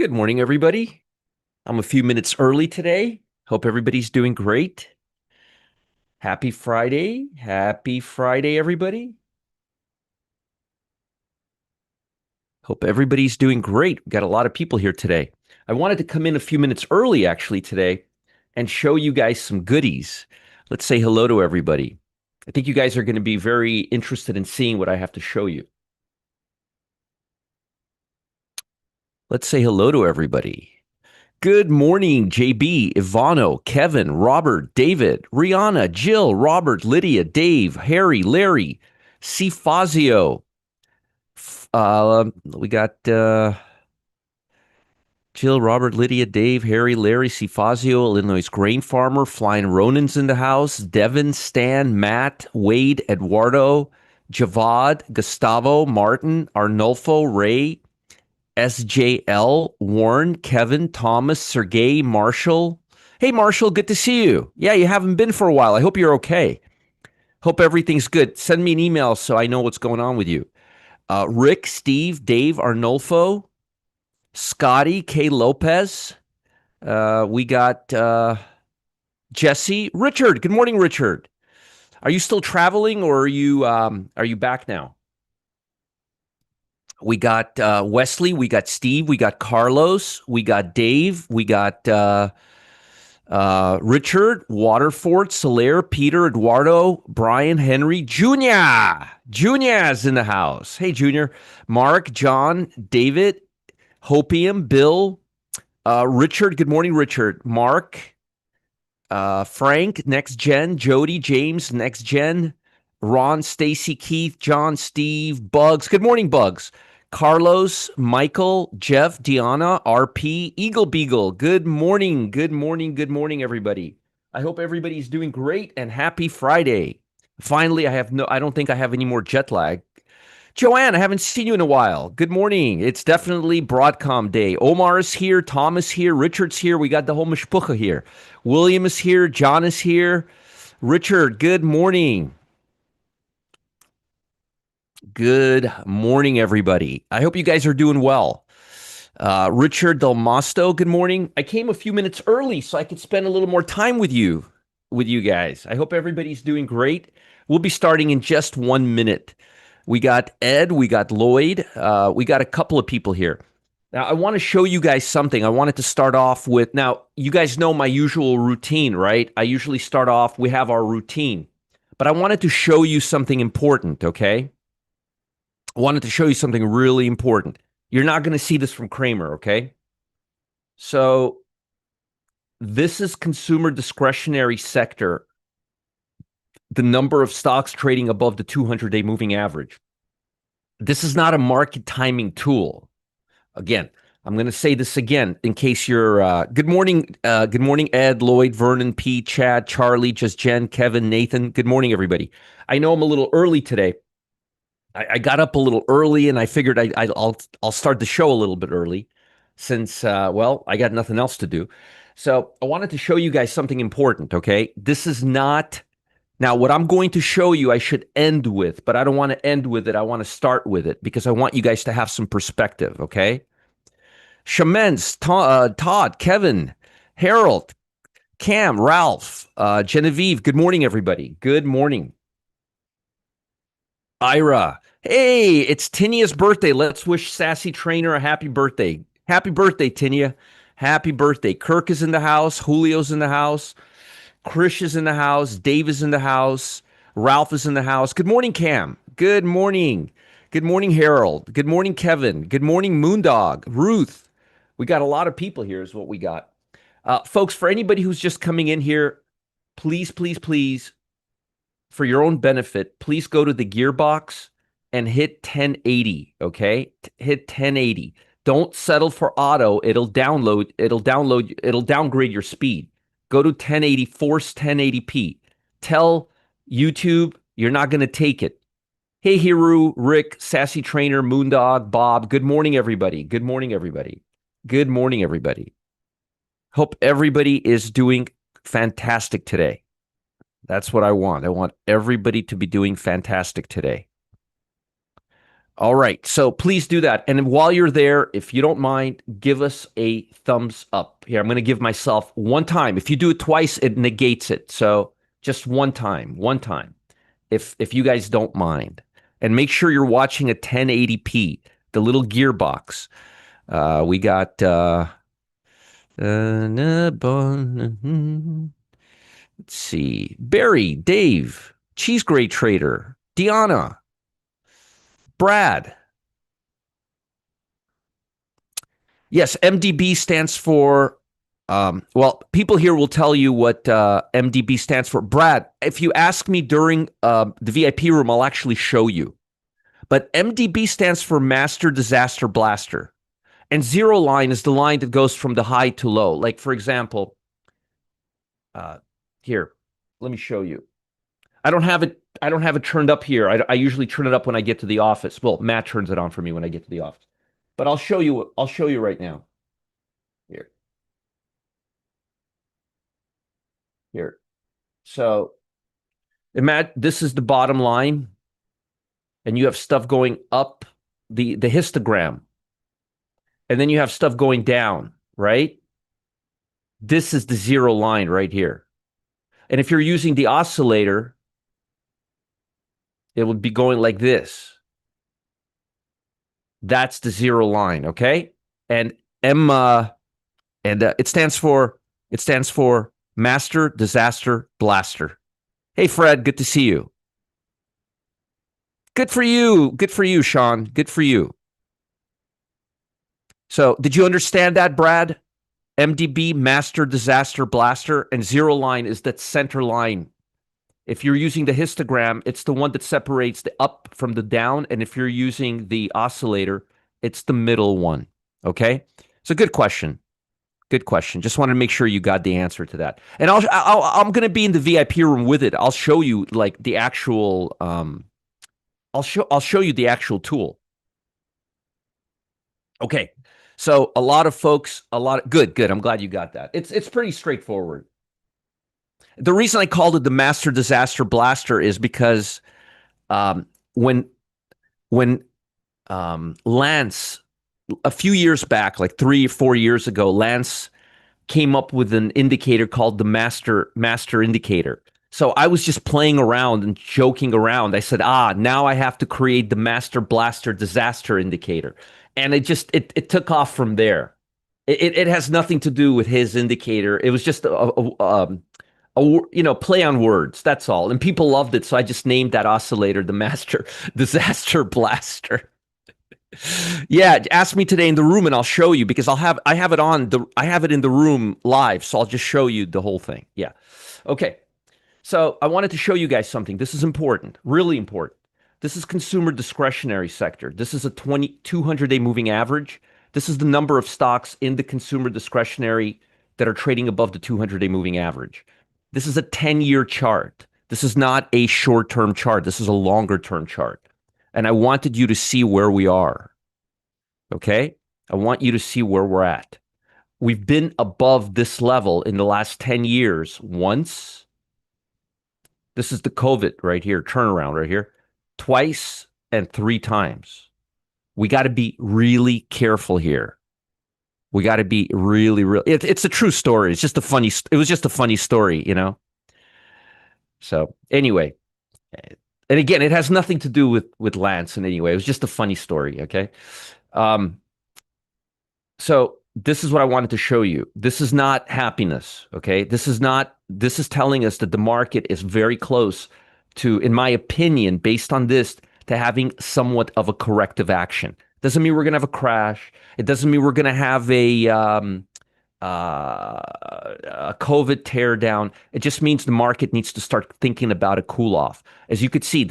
Good morning, everybody. I'm a few minutes early today. Hope everybody's doing great. Happy Friday. Happy Friday, everybody. Hope everybody's doing great. We've got a lot of people here today. I wanted to come in a few minutes early, actually, today and show you guys some goodies. Let's say hello to everybody. I think you guys are going to be very interested in seeing what I have to show you. Let's say hello to everybody. Good morning, JB, Ivano, Kevin, Robert, David, Rihanna, Jill, Robert, Lydia, Dave, Harry, Larry, C. Fazio. We got Jill, Robert, Lydia, Dave, Harry, Larry, C. Fazio, Illinois grain farmer, Flying Ronan's in the house, Devin, Stan, Matt, Wade, Eduardo, Javad, Gustavo, Martin, Arnulfo, Ray, SJL, Warren, Kevin, Thomas, Sergey, Marshall. Hey, Marshall, good to see you. Yeah, you haven't been for a while. I hope you're okay. Hope everything's good. Send me an email so I know what's going on with you. Rick, Steve, Dave, Arnulfo, Scotty, K. Lopez. We got Jesse, Richard. Good morning, Richard. Are you still traveling or are you back now? We got Wesley, we got Steve, we got Carlos, we got Dave, we got Richard, Waterford, Soler, Peter, Eduardo, Brian, Henry, Junior. Junior's in the house. Hey, Junior. Mark, John, David, Hopium, Bill, Richard. Good morning, Richard. Mark, Frank, Next Gen, Jody, James, Next Gen, Ron, Stacy, Keith, John, Steve, Bugs. Good morning, Bugs. Carlos, Michael, Jeff, Deanna, RP, Eagle Beagle. Good morning, good morning, good morning, everybody. I hope everybody's doing great and happy Friday. Finally, I don't think I have any more jet lag. Joanne, I haven't seen you in a while. Good morning. It's definitely Broadcom Day. Omar is here, Thomas here, Richard's here. We got the whole mishpucha here. William is here, John is here. Richard, good morning. Good morning, everybody. I hope you guys are doing well. Richard Del Mosto, good morning. I came a few minutes early so I could spend a little more time with you guys. I hope everybody's doing great. We'll be starting in just 1 minute. We got Ed, we got Lloyd, we got a couple of people here. Now, I want to show you guys something. I wanted to start off with, now, you guys know my usual routine, right? I usually start off, we have our routine. But I wanted to show you something important, okay? I wanted to show you something really important. You're not going to see this from Kramer, okay? So this is consumer discretionary sector, the number of stocks trading above the 200-day moving average. This is not a market timing tool. Again, I'm going to say this again in case you're good morning, Ed, Lloyd, Vernon, Pete, Chad, Charlie, Just Jen, Kevin, Nathan. Good morning, everybody. I know I'm a little early today. I got up a little early and I figured I'll start the show a little bit early since, well, I got nothing else to do. So I wanted to show you guys something important, okay? This is not, now what I'm going to show you I should end with, but I don't want to end with it. I want to start with it because I want you guys to have some perspective, okay? Shamens, Todd, Kevin, Harold, Cam, Ralph, Genevieve, good morning, everybody. Good morning. Ira. Hey, it's Tinia's birthday. Let's wish Sassy Trainer a happy birthday. Happy birthday, Tinia. Happy birthday. Kirk is in the house. Julio's in the house. Krish is in the house. Dave is in the house. Ralph is in the house. Good morning, Cam. Good morning. Good morning, Harold. Good morning, Kevin. Good morning, Moondog. Ruth. We got a lot of people here is what we got. Folks, for anybody who's just coming in here, please, please, please, for your own benefit, please go to the Gearbox and hit 1080, okay? Hit 1080. Don't settle for auto. It'll downgrade your speed. Go to 1080, force 1080p. Tell YouTube you're not going to take it. Hey, Hiru, Rick, Sassy Trainer, Moondog, Bob. Good morning, everybody. Good morning, everybody. Good morning, everybody. Hope everybody is doing fantastic today. That's what I want. I want everybody to be doing fantastic today. All right. So please do that. And while you're there, if you don't mind, give us a thumbs up. Here, I'm going to give myself one time. If you do it twice, it negates it. So just one time, if you guys don't mind. And make sure you're watching a 1080p, the little gearbox. We got let's see. Barry, Dave, Cheese Grade Trader, Deanna, Brad. Yes, MDB stands for, well, people here will tell you what MDB stands for. Brad, if you ask me during the VIP room, I'll actually show you. But MDB stands for Master Disaster Blaster. And zero line is the line that goes from the high to low. Like, for example, uh, here, let me show you. I don't have it. I don't have it turned up here. I usually turn it up when I get to the office. Well, Matt turns it on for me when I get to the office. But I'll show you. I'll show you right now. Here, here. So, imagine this is the bottom line, and you have stuff going up the histogram, and then you have stuff going down. Right. This is the zero line right here. And if you're using the oscillator, it would be going like this. That's the zero line, okay? And M and it stands for Master Disaster Blaster. Hey Fred, good to see you. Good for you. Good for you, Sean. Good for you. So, did you understand that, Brad? MDB, Master Disaster Blaster, and zero line is that center line. If you're using the histogram, it's the one that separates the up from the down. And if you're using the oscillator, it's the middle one. Okay? So good question. Good question. Just wanted to make sure you got the answer to that. And I'm going to be in the VIP room with it. I'll show you like the actual I'll show you the actual tool. Okay. So good. I'm glad you got that. It's pretty straightforward. The reason I called it the Master Disaster Blaster is because um, when when Lance a few years back, like 3 or 4 years ago, Lance came up with an indicator called the master indicator. So I was just playing around and joking around. I said, now I have to create the master blaster disaster indicator. And it took off from there. It has nothing to do with his indicator. It was just a play on words. That's all. And people loved it. So I just named that oscillator the master disaster blaster. Yeah, ask me today in the room and I'll show you because I have it in the room live, so I'll just show you the whole thing. Yeah. Okay. So I wanted to show you guys something. This is important, really important. This is consumer discretionary sector. This is a 200-day moving average. This is the number of stocks in the consumer discretionary that are trading above the 200-day moving average. This is a 10-year chart. This is not a short-term chart. This is a longer-term chart. And I wanted you to see where we are. Okay? I want you to see where we're at. We've been above this level in the last 10 years once. This is the COVID right here, turnaround right here, twice and three times. We got to be really careful here. We got to be really, really. It's a true story. It was just a funny story, you know? So, anyway. And again, it has nothing to do with Lance in any way. It was just a funny story, okay? Um, So this is what I wanted to show you. This is not happiness, okay? This is telling us that the market is very close to, in my opinion, based on this, to having somewhat of a corrective action. Doesn't mean we're going to have a crash. It doesn't mean we're going to have a COVID teardown. It just means the market needs to start thinking about a cool off. As you could see,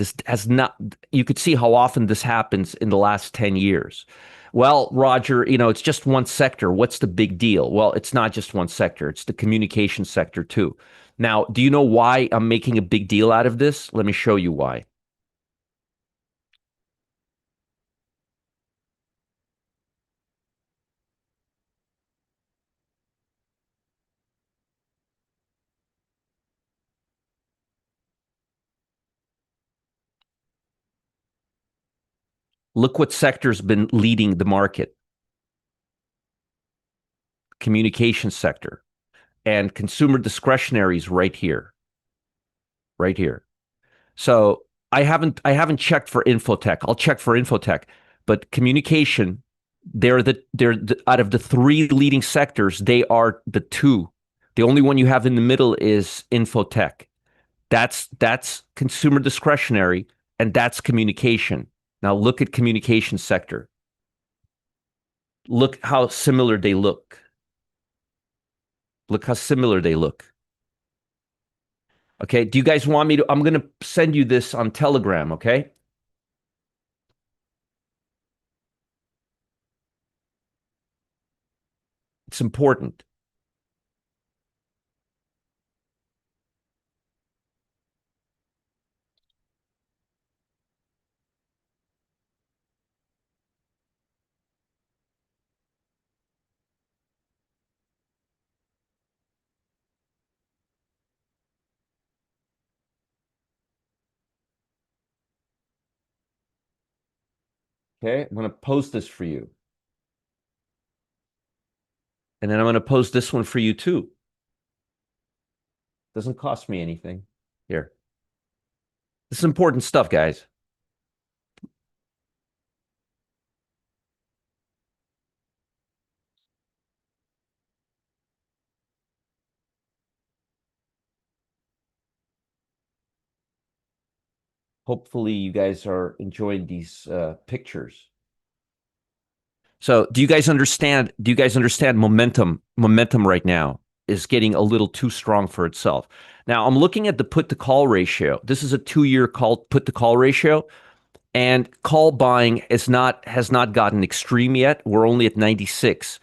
you could see how often this happens in the last 10 years. Well, Roger, it's just one sector. What's the big deal? Well, it's not just one sector. It's the communication sector too. Now, do you know why I'm making a big deal out of this? Let me show you why. Look what sector's been leading the market. Communication sector and consumer discretionaries right here, right here. So I haven't checked for infotech. I'll check for infotech, but communication, out of the three leading sectors, they are the two. The only one you have in the middle is infotech. That's consumer discretionary, and that's communication. Now look at communication sector. Look how similar they look. Look how similar they look. Okay. Do you guys want me to? I'm going to send you this on Telegram. Okay. It's important. Okay. I'm going to post this for you. And then I'm going to post this one for you too. Doesn't cost me anything. Here. This is important stuff, guys. Hopefully you guys are enjoying these pictures. So do you guys understand momentum right now is getting a little too strong for itself. Now I'm looking at the put to call ratio. This is a 2-year call put to call ratio, and call buying has not gotten extreme yet. We're only at 96.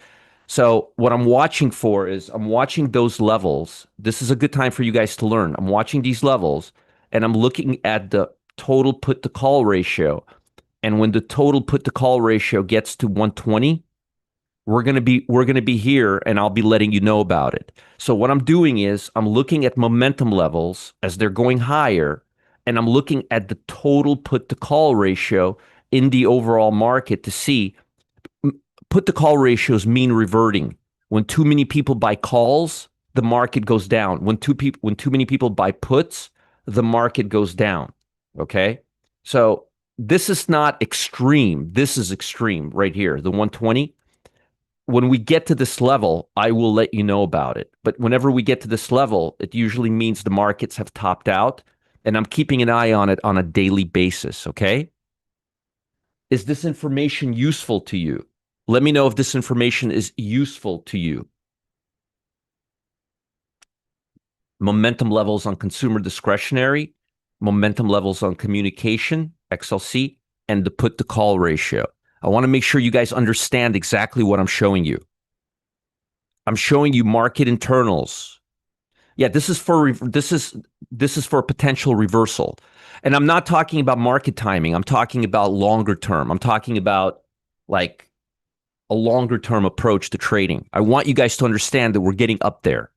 So what I'm watching for is I'm watching those levels. This is a good time for you guys to learn. I'm watching these levels and I'm looking at the total put to call ratio. And when the total put to call ratio gets to 120, we're going to be here and I'll be letting you know about it. So what I'm doing is I'm looking at momentum levels as they're going higher, and I'm looking at the total put to call ratio in the overall market to see put to call ratios mean reverting. When too many people buy calls, the market goes down. When too many people buy puts, the market goes down. Okay? So this is not extreme. This is extreme right here, the 120. When we get to this level, I will let you know about it. But whenever we get to this level, it usually means the markets have topped out, and I'm keeping an eye on it on a daily basis. Okay. Is this information useful to you? Let me know if this information is useful to you. Momentum levels on consumer discretionary, momentum levels on communication, XLC, and the put to call ratio. I want to make sure you guys understand exactly what I'm showing you. I'm showing you market internals. Yeah, this is for a potential reversal. And I'm not talking about market timing. I'm talking about longer term. I'm talking about like a longer term approach to trading. I want you guys to understand that we're getting up there.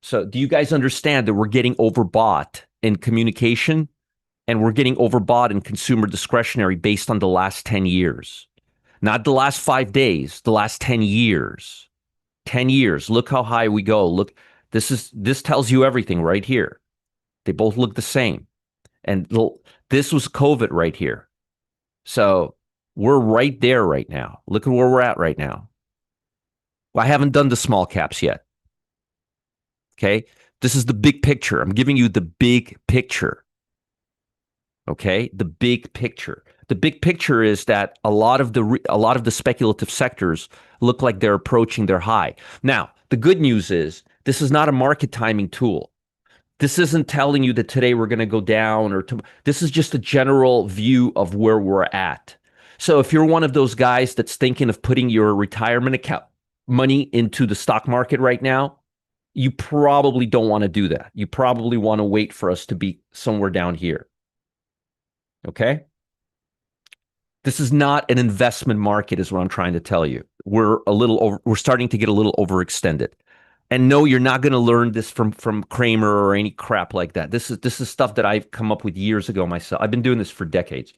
So, do you guys understand that we're getting overbought in communication and we're getting overbought in consumer discretionary based on the last 10 years? Not the last 5 days, the last 10 years. 10 years. Look how high we go. Look, this tells you everything right here. They both look the same. And this was COVID right here. So we're right there right now. Look at where we're at right now. Well, I haven't done the small caps yet. Okay. This is the big picture. I'm giving you the big picture. Okay. The big picture. The big picture is that a lot of the speculative sectors look like they're approaching their high. Now, the good news is this is not a market timing tool. This isn't telling you that today we're going to go down this is just a general view of where we're at. So if you're one of those guys that's thinking of putting your retirement account money into the stock market right now, you probably don't want to do that. You probably want to wait for us to be somewhere down here. Okay? This is not an investment market, is what I'm trying to tell you. We're starting to get a little overextended. And no, you're not going to learn this from Kramer or any crap like that. This is stuff that I've come up with years ago myself. I've been doing this for decades.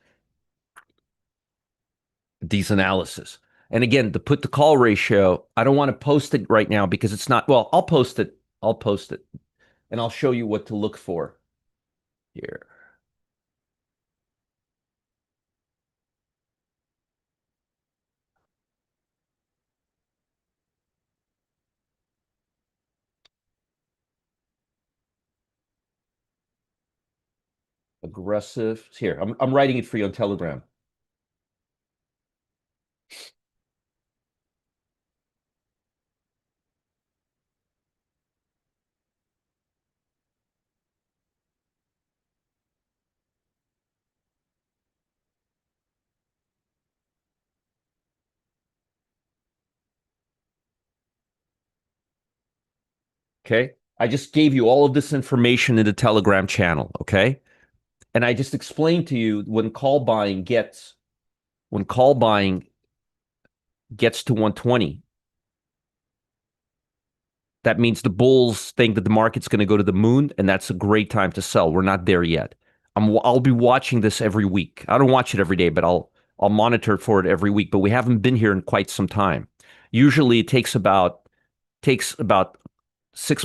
these analysis. And again, the put to call ratio, I don't want to post it right now because it's not, well, I'll post it. I'll post it and I'll show you what to look for here. Aggressive. Here, I'm writing it for you on Telegram. Okay. I just gave you all of this information in the Telegram channel. Okay. And I just explained to you when call buying gets to 120, that means the bulls think that the market's going to go to the moon, and that's a great time to sell. We're not there yet. I'll be watching this every week. I don't watch it every day, but I'll monitor for it every week. But we haven't been here in quite some time. Usually, it takes about 6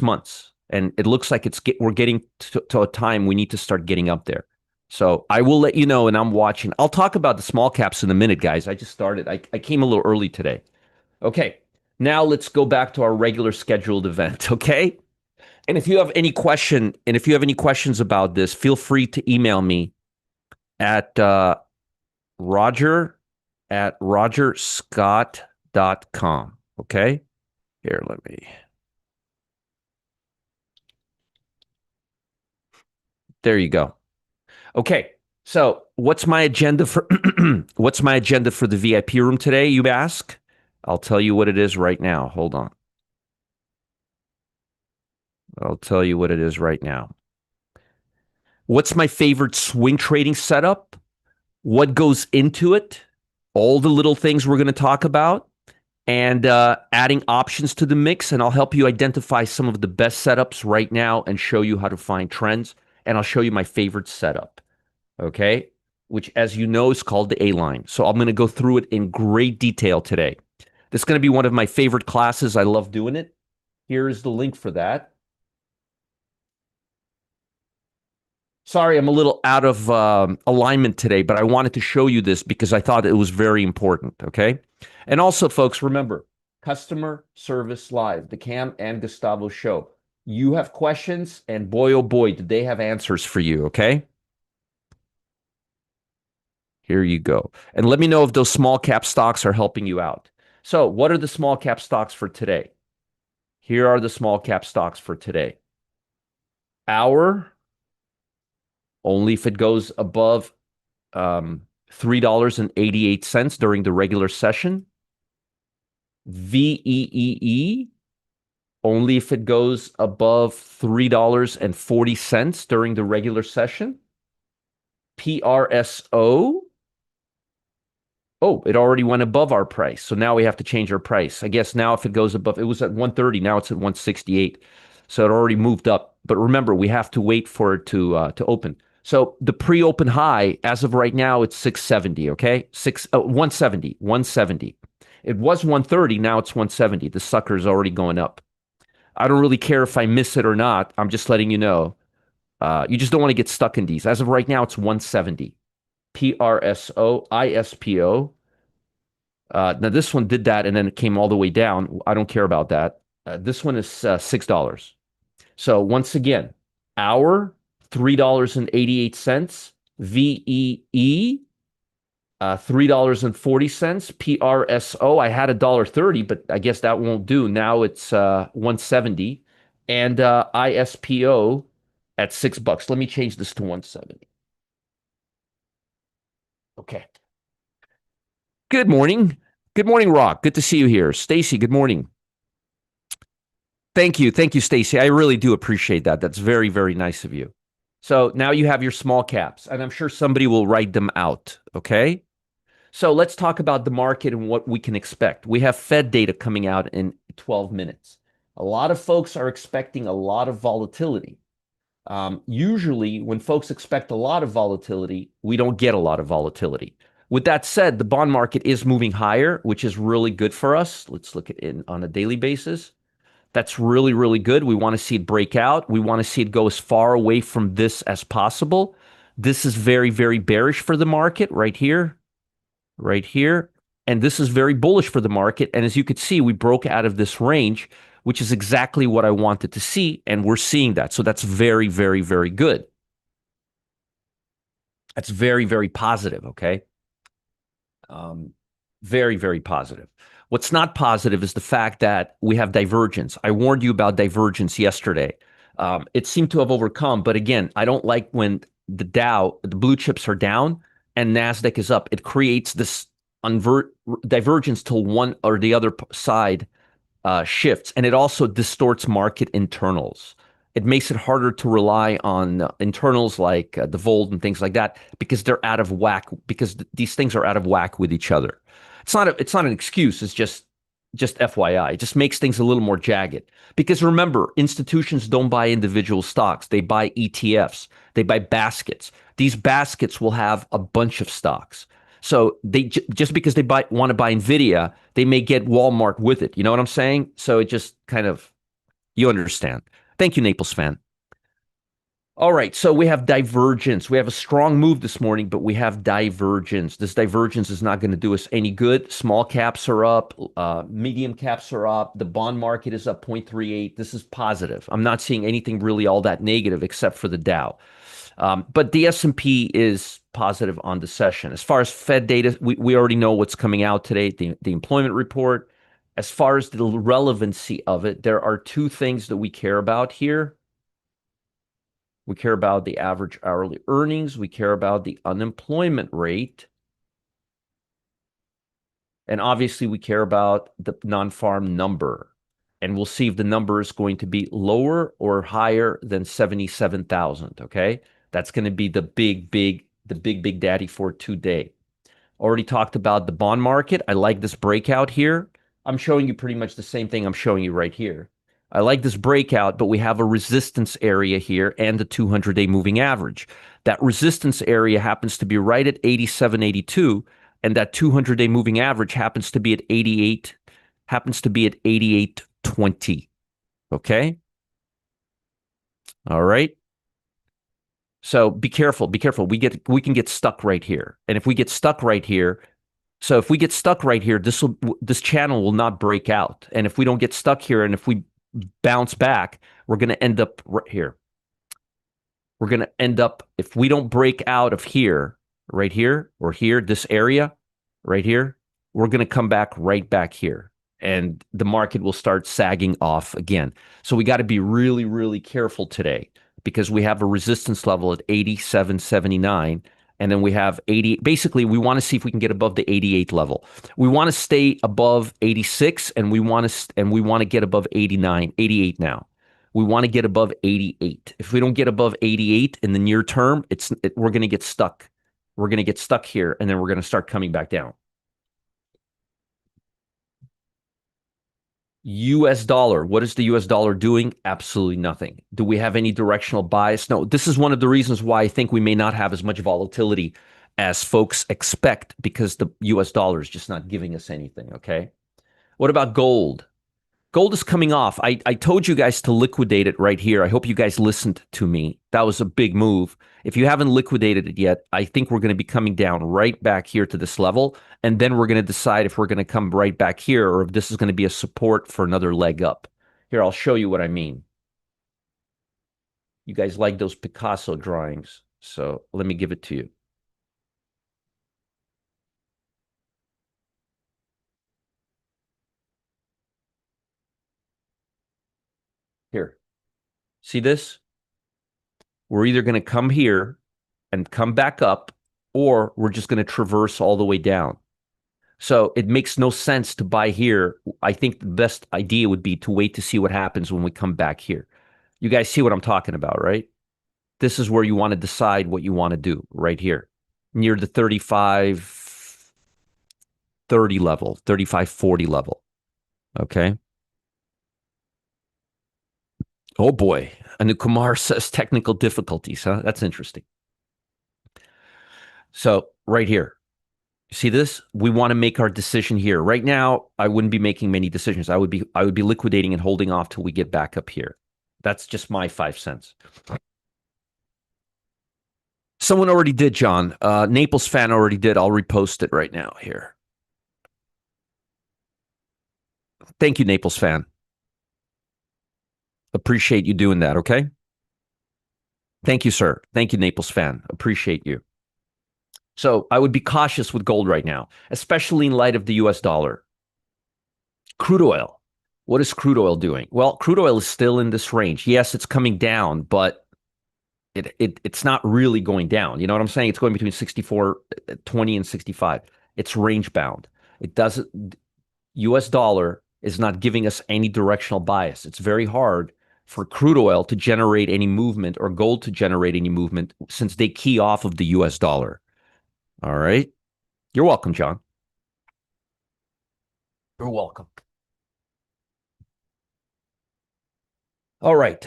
months, and it looks like we're getting to a time we need to start getting up there. So I will let you know, and I'm watching. I'll talk about the small caps in a minute, guys. I just started. I came a little early today. Okay, now let's go back to our regular scheduled event. Okay, and if you have any questions about this, feel free to email me at roger@rogerscott.com. Okay, here, let me. There you go. Okay. So, what's my agenda for what's my agenda for the VIP room today, you ask? I'll tell you what it is right now. Hold on. I'll tell you what it is right now. What's my favorite swing trading setup? What goes into it? All the little things we're going to talk about, and adding options to the mix. And I'll help you identify some of the best setups right now and show you how to find trends. And I'll show you my favorite setup. Okay, which, as you know, is called the A line. So I'm going to go through it in great detail today. This is going to be one of my favorite classes. I love doing it. Here is the link for that. Sorry, I'm a little out of alignment today, but I wanted to show you this because I thought it was very important. Okay. And also, folks, remember, Customer Service Live, the Cam and Gustavo show. You have questions, and boy, oh boy, did they have answers for you. Okay. Here you go. And let me know if those small cap stocks are helping you out. So, what are the small cap stocks for today? Here are the small cap stocks for today. Hour, only if it goes above $3.88 during the regular session. VEEE, only if it goes above $3.40 during the regular session. PRSO, oh, it already went above our price. So now we have to change our price. I guess now if it goes above, it was at 130, now it's at 168. So it already moved up. But remember, we have to wait for it to open. So the pre-open high, as of right now, it's 670, okay? 170, 170. It was 130, now it's 170. The sucker is already going up. I don't really care if I miss it or not. I'm just letting you know. You just don't want to get stuck in these. As of right now, it's 170. PRSO, ISPO. Now this one did that and then it came all the way down. I don't care about that. This one is $6. So once again, hour, $3.88. VEE, $3.40. PRSO, I had $1.30, but I guess that won't do. Now it's 170. And ISPO at $6. Let me change this to 170. Okay. Good morning. Good morning, Rock. Good to see you here. Stacy, good morning. Thank you. Thank you, Stacy. I really do appreciate that. That's very, very nice of you. So now you have your small caps, and I'm sure somebody will write them out. Okay. So let's talk about the market and what we can expect. We have Fed data coming out in 12 minutes. A lot of folks are expecting a lot of volatility. Usually, when folks expect a lot of volatility, we don't get a lot of volatility. With that said, the bond market is moving higher, which is really good for us. Let's look at it on a daily basis. That's really, really good. We want to see it break out. We want to see it go as far away from this as possible. This is very, very bearish for the market right here, right here. And this is very bullish for the market. And as you could see, we broke out of this range, which is exactly what I wanted to see. And we're seeing that. So that's very, very, very good. That's very, very positive. Okay. Um, Very, very positive. What's not positive is the fact that we have divergence. I warned you about divergence yesterday. It seemed to have overcome, but again, I don't like when the Dow, the blue chips are down and Nasdaq is up. It creates this divergence till one or the other side shifts, and it also distorts market internals. It makes it harder to rely on internals like the Volt and things like that because they're out of whack. Because these things are out of whack with each other. It's not an excuse. It's just FYI. It just makes things a little more jagged. Because remember, institutions don't buy individual stocks. They buy ETFs. They buy baskets. These baskets will have a bunch of stocks. So they just because they want to buy Nvidia, they may get Walmart with it. You know what I'm saying? So it just kind of you understand. Thank you, Naples fan. All right, so we have divergence. We have a strong move this morning, but we have divergence. This divergence is not going to do us any good. Small caps are up, medium caps are up. The bond market is up 0.38. This is positive. I'm not seeing anything really all that negative except for the Dow. But the S&P is positive on the session. As far as Fed data, we already know what's coming out today, the employment report. As far as the relevancy of it, there are two things that we care about here. We care about the average hourly earnings. We care about the unemployment rate. And obviously, we care about the non-farm number. And we'll see if the number is going to be lower or higher than 77,000, okay? That's going to be the big daddy for today. Already talked about the bond market. I like this breakout here. I'm showing you pretty much the same thing I'm showing you right here. I like this breakout, but we have a resistance area here and the 200-day moving average. That resistance area happens to be right at 87.82, and that 200-day moving average happens to be at 88.20. Okay? All right. So be careful, be careful. We can get stuck right here. And if we get stuck right here, this channel will not break out. And if we don't get stuck here and if we bounce back, we're going to end up right here. We're going to end up, if we don't break out of here, right here, or here, this area, right here, we're going to come back right back here. And the market will start sagging off again. So we got to be really, really careful today because we have a resistance level at 87.79. And then we have 80. Basically, we want to see if we can get above the 88 level. We want to stay above 86, and we want to get above 89, 88 now. We want to get above 88. If we don't get above 88 in the near term, we're going to get stuck. We're going to get stuck here, and then we're going to start coming back down. US dollar. What is the US dollar doing? Absolutely nothing. Do we have any directional bias? No. This is one of the reasons why I think we may not have as much volatility as folks expect because the US dollar is just not giving us anything, okay? What about gold? Gold is coming off. I told you guys to liquidate it right here. I hope you guys listened to me. That was a big move. If you haven't liquidated it yet, I think we're going to be coming down right back here to this level. And then we're going to decide if we're going to come right back here or if this is going to be a support for another leg up. Here, I'll show you what I mean. You guys like those Picasso drawings. So let me give it to you. Here. See this? We're either going to come here and come back up, or we're just going to traverse all the way down. So it makes no sense to buy here. I think the best idea would be to wait to see what happens when we come back here. You guys see what I'm talking about, right? This is where you want to decide what you want to do right here near the 35.30 level, 35.40 level. Okay. Oh boy. Anu Kumar says technical difficulties, huh? That's interesting. So right here. See this? We want to make our decision here. Right now, I wouldn't be making many decisions. I would be liquidating and holding off till we get back up here. That's just my 5 cents. Someone already did, John. Naples fan already did. I'll repost it right now here. Thank you, Naples fan. Appreciate you doing that, okay? Thank you, sir. Thank you, Naples fan. Appreciate you. So I would be cautious with gold right now, especially in light of the US dollar. Crude oil. What is crude oil doing? Well, crude oil is still in this range. Yes, it's coming down, but it's not really going down. You know what I'm saying? It's going between 64.20 and 65. It's range bound. It doesn't US dollar is not giving us any directional bias. It's very hard for crude oil to generate any movement or gold to generate any movement since they key off of the US dollar. All right. You're welcome, John. You're welcome. All right.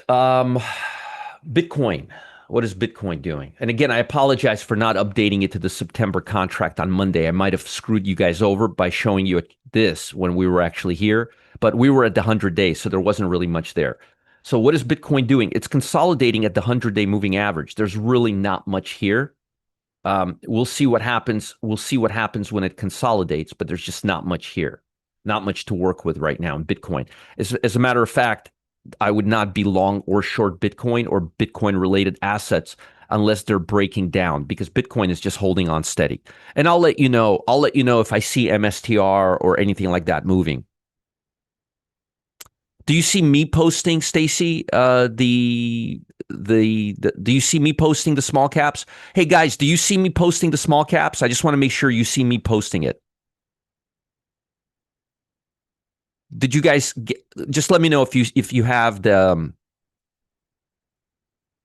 Bitcoin. What is Bitcoin doing? And again, I apologize for not updating it to the September contract on Monday. I might have screwed you guys over by showing you this when we were actually here, but we were at the 100 days, so there wasn't really much there. So what is Bitcoin doing? It's consolidating at the 100-day moving average. There's really not much here. We'll see what happens. We'll see what happens when it consolidates, but there's just not much here. Not much to work with right now in Bitcoin. As a matter of fact, I would not be long or short Bitcoin or Bitcoin related assets unless they're breaking down because Bitcoin is just holding on steady. And I'll let you know. I'll let you know if I see MSTR or anything like that moving. Do you see me posting, Stacy? Do you see me posting the small caps? Hey guys, do you see me posting the small caps? I just want to make sure you see me posting it. Did you guys just let me know if you have the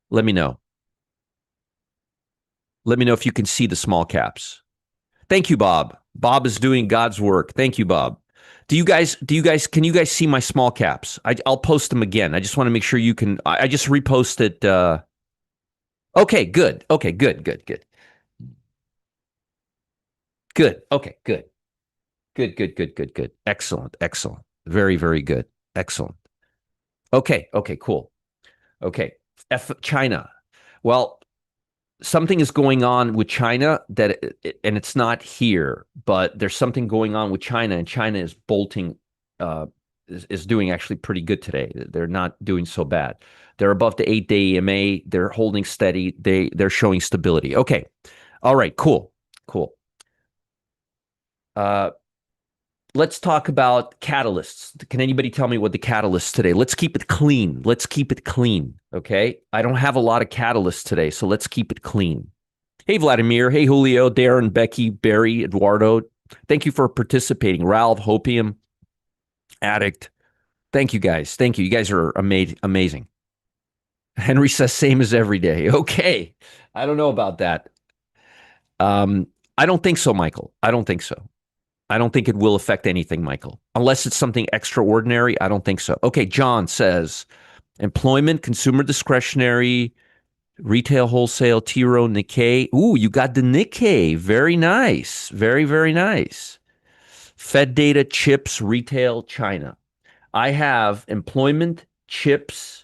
let me know. Let me know if you can see the small caps. Thank you, Bob. Bob is doing God's work. Thank you, Bob. Can you guys see my small caps? I'll post them again. I just want to make sure you can. I just reposted. Okay, good. Okay, good, good, good. Good. Okay, good. Good, good, good, good, good. Excellent, excellent. Very, very good. Excellent. Okay, okay, cool. Okay. China. Well, something is going on with China and it's not here, but there's something going on with China, and China is bolting, is doing actually pretty good today. They're not doing so bad. They're above the 8-day EMA. They're holding steady. They're showing stability. Okay. All right. Cool. Cool. Uh, let's talk about catalysts. Can anybody tell me what the catalysts today? Let's keep it clean. Let's keep it clean. Okay. I don't have a lot of catalysts today, so let's keep it clean. Hey, Vladimir. Hey, Julio, Darren, Becky, Barry, Eduardo. Thank you for participating. Ralph, Hopium, Addict. Thank you, guys. Thank you. You guys are amazing. Henry says same as every day. Okay. I don't know about that. I don't think so, Michael. I don't think so. I don't think it will affect anything, Michael. Unless it's something extraordinary, I don't think so. Okay, John says employment, consumer discretionary, retail, wholesale, T-Row, Nikkei. Ooh, you got the Nikkei. Very nice. Very, very nice. Fed data, chips, retail, China. I have employment, chips,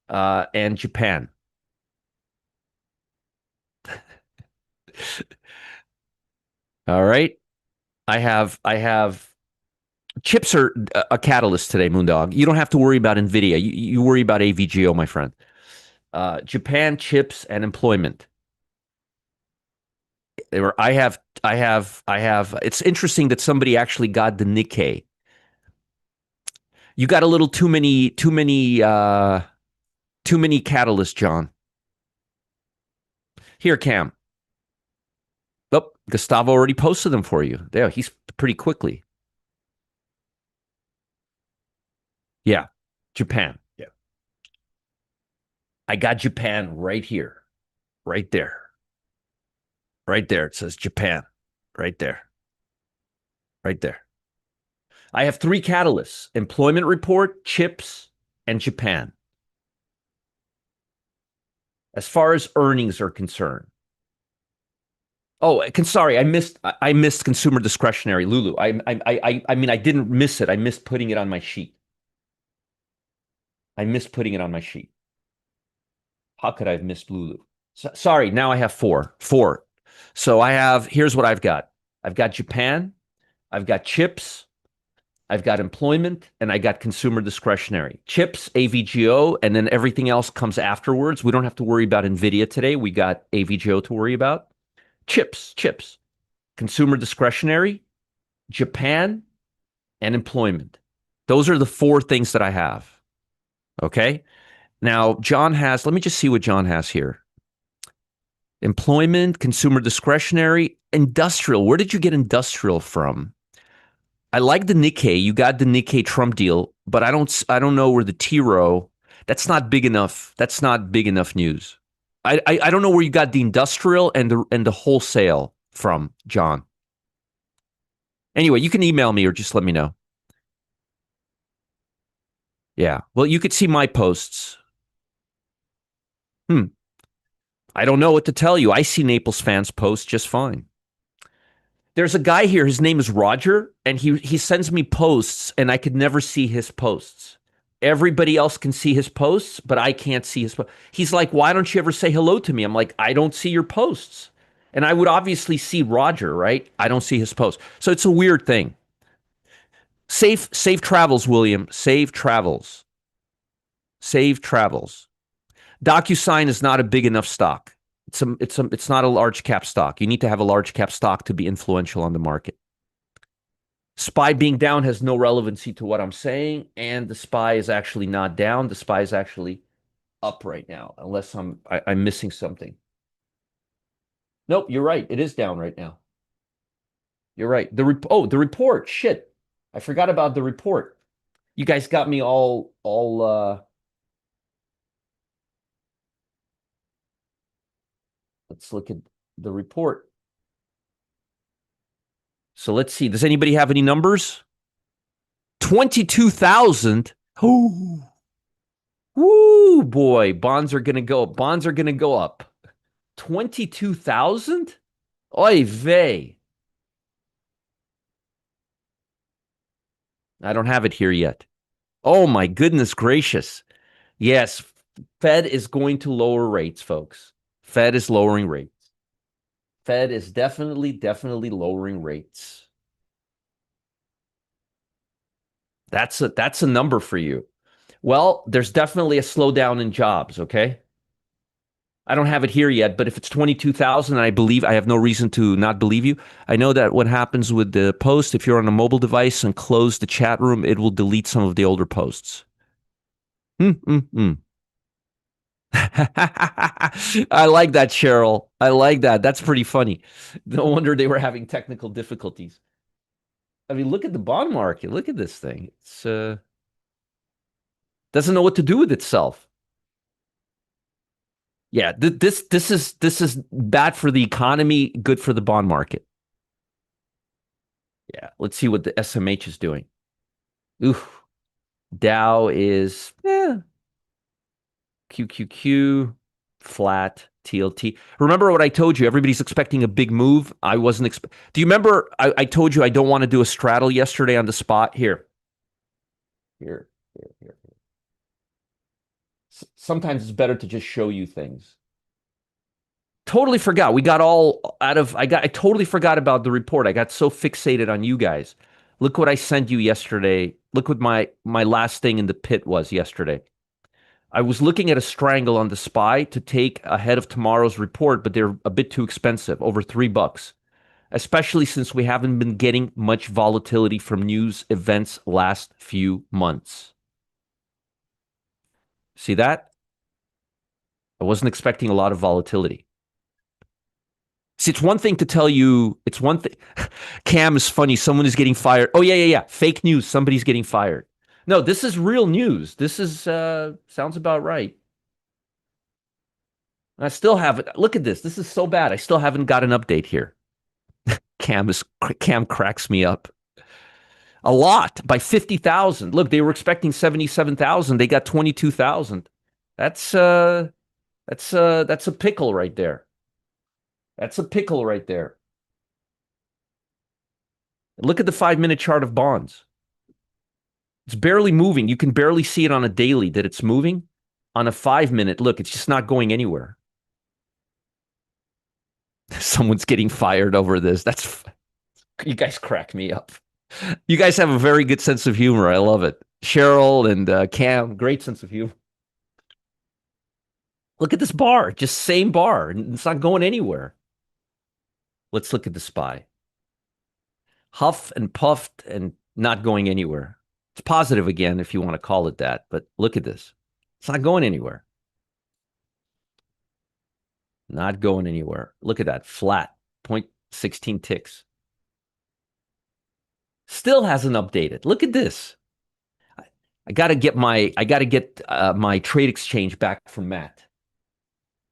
and Japan. All right. I have chips are a catalyst today, Moondog. You don't have to worry about Nvidia. You worry about AVGO, my friend. Japan, chips, and employment. I have. It's interesting that somebody actually got the Nikkei. You got a little too many catalysts, John. Here, Cam. Oh, Gustavo already posted them for you. There, he's pretty quickly. Yeah, Japan. Yeah, I got Japan right here, right there, right there. It says Japan, right there, right there. I have three catalysts: employment report, chips, and Japan. As far as earnings are concerned, Oh, sorry, I missed consumer discretionary, Lulu. I mean, I didn't miss it. I missed putting it on my sheet. I missed putting it on my sheet. How could I have missed Lulu? Sorry, now I have four. Four. So here's what I've got. I've got Japan, I've got chips, I've got employment, and I got consumer discretionary. Chips, AVGO, and then everything else comes afterwards. We don't have to worry about Nvidia today. We got AVGO to worry about. Chips, consumer discretionary, Japan, and employment. Those are the four things that I have. Okay. Now, let me just see what John has here. Employment, consumer discretionary, industrial. Where did you get industrial from? I like the Nikkei. You got the Nikkei Trump deal, but I don't know where the T row. That's not big enough. That's not big enough news. I don't know where you got the industrial and the wholesale from, John. Anyway, you can email me or just let me know. Yeah. Well, you could see my posts. Hmm. I don't know what to tell you. I see Naples fans post just fine. There's a guy here. His name is Roger, and he sends me posts, and I could never see his posts. Everybody else can see his posts, but I can't see his posts. He's like, "Why don't you ever say hello to me?" I'm like, "I don't see your posts." And I would obviously see Roger, right? I don't see his posts. So it's a weird thing. Safe travels, William. Safe travels. Safe travels. DocuSign is not a big enough stock. It's not a large cap stock. You need to have a large cap stock to be influential on the market. SPY being down has no relevancy to what I'm saying, and the SPY is actually not down. The SPY is actually up right now, unless I'm missing something. Nope, you're right. It is down right now. You're right. The report. Shit, I forgot about the report. You guys got me all. Let's look at the report. So let's see. Does anybody have any numbers? 22,000. Oh, woo, boy. Bonds are gonna go. Bonds are gonna go up. 22,000? Oy vey. I don't have it here yet. Oh my goodness gracious. Yes, Fed is going to lower rates, folks. Fed is lowering rates. Fed is definitely lowering rates. That's a number for you. Well, there's definitely a slowdown in jobs, okay? I don't have it here yet, but if it's 22,000, I believe I have no reason to not believe you. I know that what happens with the post, if you're on a mobile device and close the chat room, it will delete some of the older posts. Mm. I like that, Cheryl. I like that. That's pretty funny. No wonder they were having technical difficulties. I mean, look at the bond market. Look at this thing. It's doesn't know what to do with itself. Yeah, this is bad for the economy, good for the bond market. Yeah, let's see what the SMH is doing. Oof. Dow is QQQ flat TLT. Remember what I told you? Everybody's expecting a big move. I wasn't. Do you remember? I told you I don't want to do a straddle yesterday on the spot. Here. Sometimes it's better to just show you things. Totally forgot. We got all out of. I totally forgot about the report. I got so fixated on you guys. Look what I sent you yesterday. Look what my last thing in the pit was yesterday. I was looking at a strangle on the SPY to take ahead of tomorrow's report, but they're a bit too expensive, over $3, especially since we haven't been getting much volatility from news events last few months. See that? I wasn't expecting a lot of volatility. See, it's one thing to tell you, it's one thing. Cam is funny. Someone is getting fired. Oh, yeah. Fake news. Somebody's getting fired. No, this is real news. This is, sounds about right. I still haven't. Look at this. This is so bad. I still haven't got an update here. Cam cracks me up a lot by 50,000. Look, they were expecting 77,000. They got 22,000. That's a pickle right there. That's a pickle right there. Look at the 5 minute chart of bonds. It's barely moving. You can barely see it on a daily that it's moving. On a 5 minute, look, it's just not going anywhere. Someone's getting fired over this. You guys crack me up. You guys have a very good sense of humor. I love it. Cheryl and Cam, great sense of humor. Look at this bar, just same bar. It's not going anywhere. Let's look at the SPY. Huff and puffed and not going anywhere. It's positive again, if you want to call it that. But look at this. It's not going anywhere. Not going anywhere. Look at that. Flat. 0.16 ticks. Still hasn't updated. Look at this. I got to get my trade exchange back from Matt.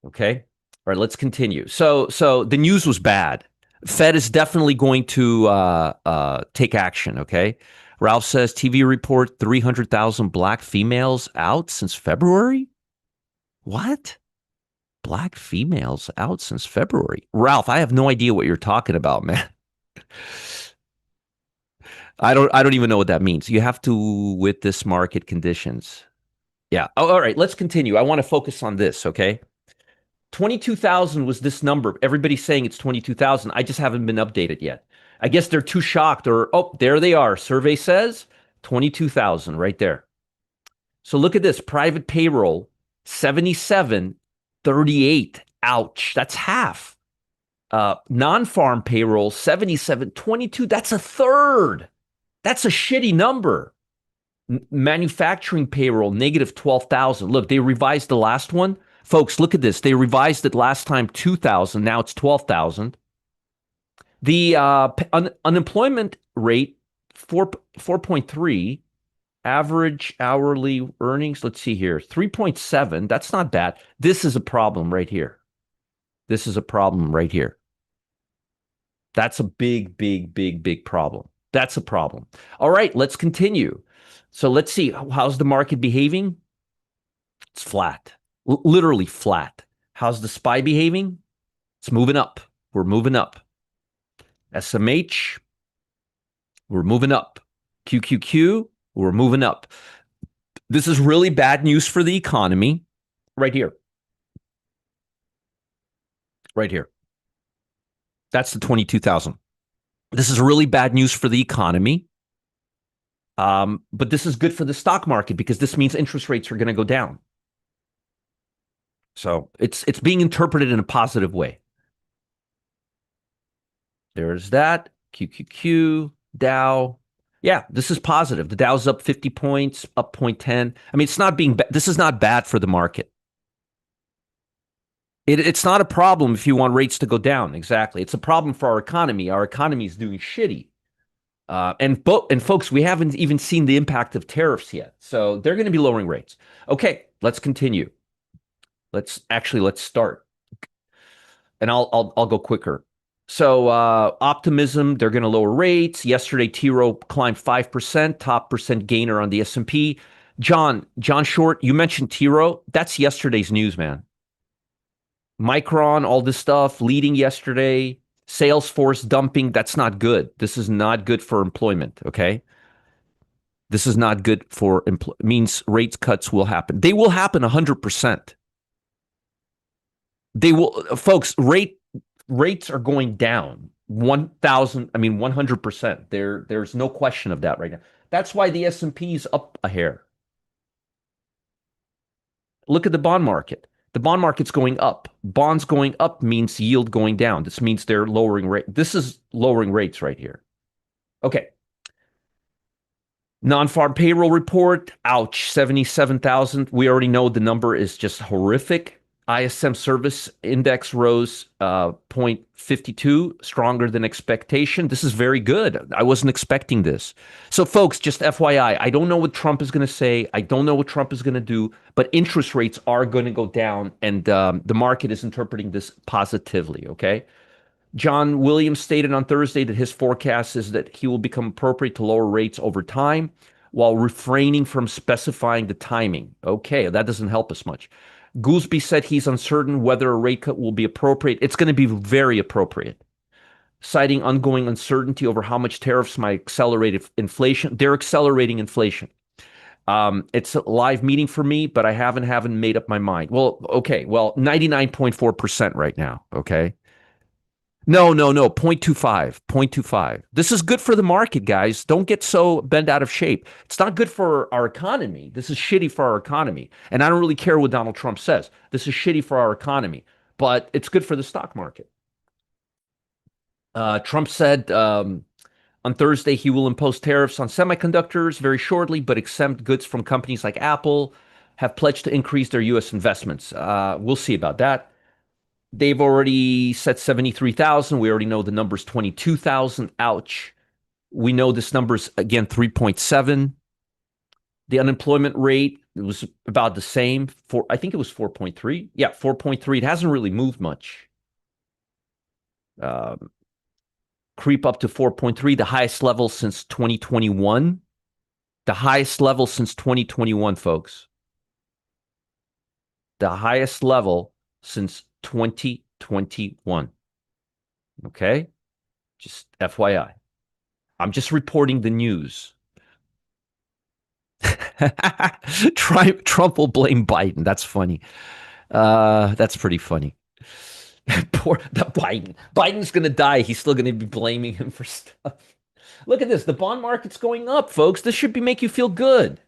Okay. All right, let's continue. So the news was bad. Fed is definitely going to take action. Okay. Ralph says TV report 300,000 black females out since February. What? Black females out since February. Ralph, I have no idea what you're talking about, man. I don't even know what that means. You have to with this market conditions. Yeah. Oh, all right. Let's continue. I want to focus on this. Okay. 22,000 was this number. Everybody's saying it's 22,000. I just haven't been updated yet. I guess they're too shocked oh, there they are. Survey says 22,000 right there. So look at this. Private payroll, 77, 38. Ouch. That's half. Non-farm payroll, 77, 22. That's a third. That's a shitty number. Manufacturing payroll, negative 12,000. Look, they revised the last one. Folks, look at this. They revised it last time 2,000. Now it's 12,000. The unemployment rate, 4.3. Average hourly earnings, let's see here, 3.7. That's not bad. This is a problem right here. This is a problem right here. That's a big, big, big, big problem. That's a problem. All right, let's continue. So let's see. How's the market behaving? It's flat. Literally flat. How's the SPY behaving? It's moving up. We're moving up. SMH, we're moving up. QQQ, we're moving up. This is really bad news for the economy. Right here. Right here. That's the 22,000. This is really bad news for the economy. But this is good for the stock market because this means interest rates are going to go down. So it's being interpreted in a positive way. There's that. QQQ, Dow. Yeah, this is positive. The Dow's up 50 points, up 0.10. I mean, it's not being this is not bad for the market. It's not a problem if you want rates to go down. Exactly. It's a problem for our economy. Our economy is doing shitty. And folks, we haven't even seen the impact of tariffs yet. So they're going to be lowering rates. Okay, let's continue. Let's start. And I'll go quicker. So optimism, they're going to lower rates. Yesterday, T. Rowe climbed 5%, top percent gainer on the S&P. John Short, you mentioned T. Rowe. That's yesterday's news, man. Micron, all this stuff, leading yesterday. Salesforce dumping, that's not good. This is not good for employment, okay? This is not good for means rates cuts will happen. They will happen 100%. They will, folks, rates are going down 100%. There's no question of that right now. That's why the S&P is up a hair. Look at the bond market. The bond market's going up. Bonds going up means yield going down. This means they're lowering rate. This is lowering rates right here. Okay. Non-farm payroll report. Ouch. 77,000. We already know the number is just horrific. ISM service index rose 0.52, stronger than expectation. This is very good. I wasn't expecting this. So folks, just FYI, I don't know what Trump is going to say. I don't know what Trump is going to do, but interest rates are going to go down, and the market is interpreting this positively, okay? John Williams stated on Thursday that his forecast is that he will become appropriate to lower rates over time while refraining from specifying the timing. Okay, that doesn't help us much. Goolsbee said he's uncertain whether a rate cut will be appropriate. It's going to be very appropriate, citing ongoing uncertainty over how much tariffs might accelerate inflation. They're accelerating inflation. It's a live meeting for me, but I haven't made up my mind. Well, okay. Well, 99.4% right now. Okay. No, no, no. 0.25. 0.25. This is good for the market, guys. Don't get so bent out of shape. It's not good for our economy. This is shitty for our economy. And I don't really care what Donald Trump says. This is shitty for our economy, but it's good for the stock market. Trump said on Thursday he will impose tariffs on semiconductors very shortly, but exempt goods from companies like Apple have pledged to increase their U.S. investments. We'll see about that. They've already set 73,000. We already know the number's 22,000. Ouch. We know this number's, again, 3.7. The unemployment rate was about the same. I think it was 4.3. Yeah, 4.3. It hasn't really moved much. Creep up to 4.3, the highest level since 2021. The highest level since 2021, folks. The highest level since 2021. Okay? Just FYI. I'm just reporting the news. Trump will blame Biden. That's funny. That's pretty funny. Poor the Biden. Biden's going to die. He's still going to be blaming him for stuff. Look at this. The bond market's going up, folks. This should make you feel good.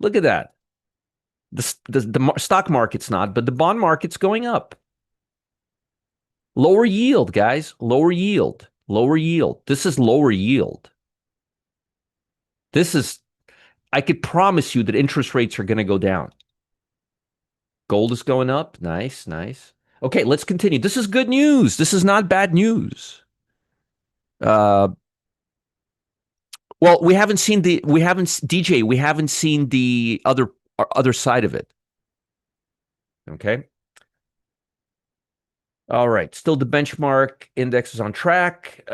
Look at that. The stock market's not, but the bond market's going up. Lower yield, guys. Lower yield. Lower yield. This is lower yield. I could promise you that interest rates are going to go down. Gold is going up. Nice, nice. Okay, let's continue. This is good news. This is not bad news. Well, we haven't seen the other side of it. Okay. All right. Still, the benchmark index is on track.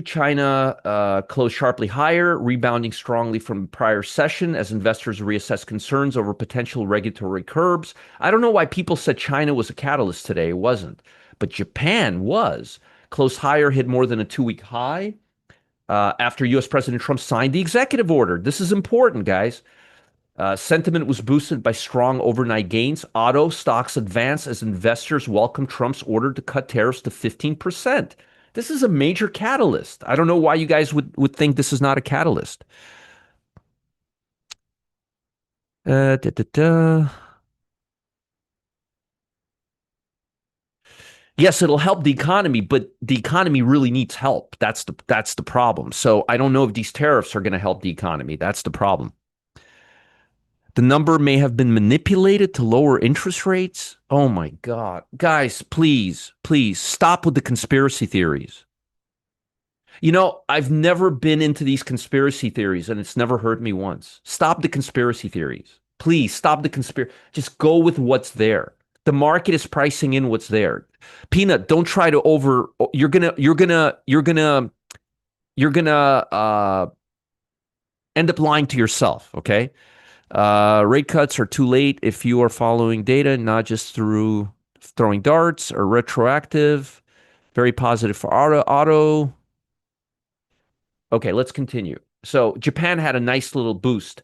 China closed sharply higher, rebounding strongly from prior session as investors reassess concerns over potential regulatory curbs. I don't know why people said China was a catalyst today. It wasn't. But Japan was. Closed higher, hit more than a 2-week high after U.S. President Trump signed the executive order. This is important, guys. Sentiment was boosted by strong overnight gains. Auto stocks advanced as investors welcomed Trump's order to cut tariffs to 15%. This is a major catalyst. I don't know why you guys would think this is not a catalyst. Da, da, da. Yes, it'll help the economy, but the economy really needs help. That's the problem. So I don't know if these tariffs are going to help the economy. That's the problem. The number may have been manipulated to lower interest rates. Oh my God. Guys, please, please stop with the conspiracy theories. You know, I've never been into these conspiracy theories and it's never hurt me once. Stop the conspiracy theories. Please stop the conspiracy. Just go with what's there. The market is pricing in what's there. Peanut, don't try to you're gonna end up lying to yourself, okay? Rate cuts are too late if you are following data, not just through throwing darts or retroactive. Very positive for auto. Okay, let's continue. So Japan had a nice little boost.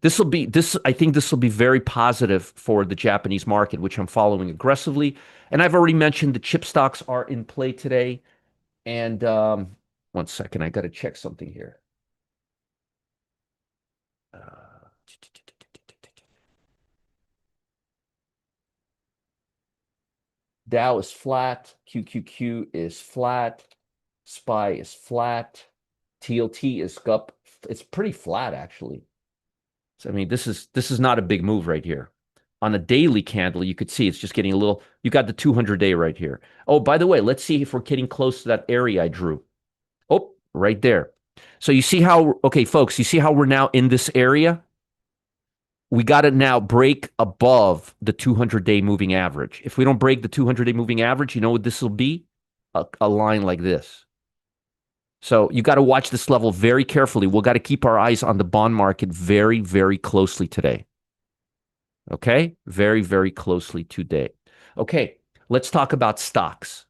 I think this will be very positive for the Japanese market, which I'm following aggressively. And I've already mentioned the chip stocks are in play today. And 1 second, I got to check something here. Dow is flat. QQQ is flat. SPY is flat. TLT is up. It's pretty flat, actually. So, I mean, this is not a big move right here. On a daily candle, you could see it's just getting a little. You got the 200-day right here. Oh, by the way, let's see if we're getting close to that area I drew. Oh, right there. So you see how, okay, folks, you see how we're now in this area? We got to now break above the 200-day moving average. If we don't break the 200-day moving average, you know what this will be? A line like this. So you got to watch this level very carefully. We've got to keep our eyes on the bond market very, very closely today. Okay, very, very closely today. Okay, let's talk about stocks.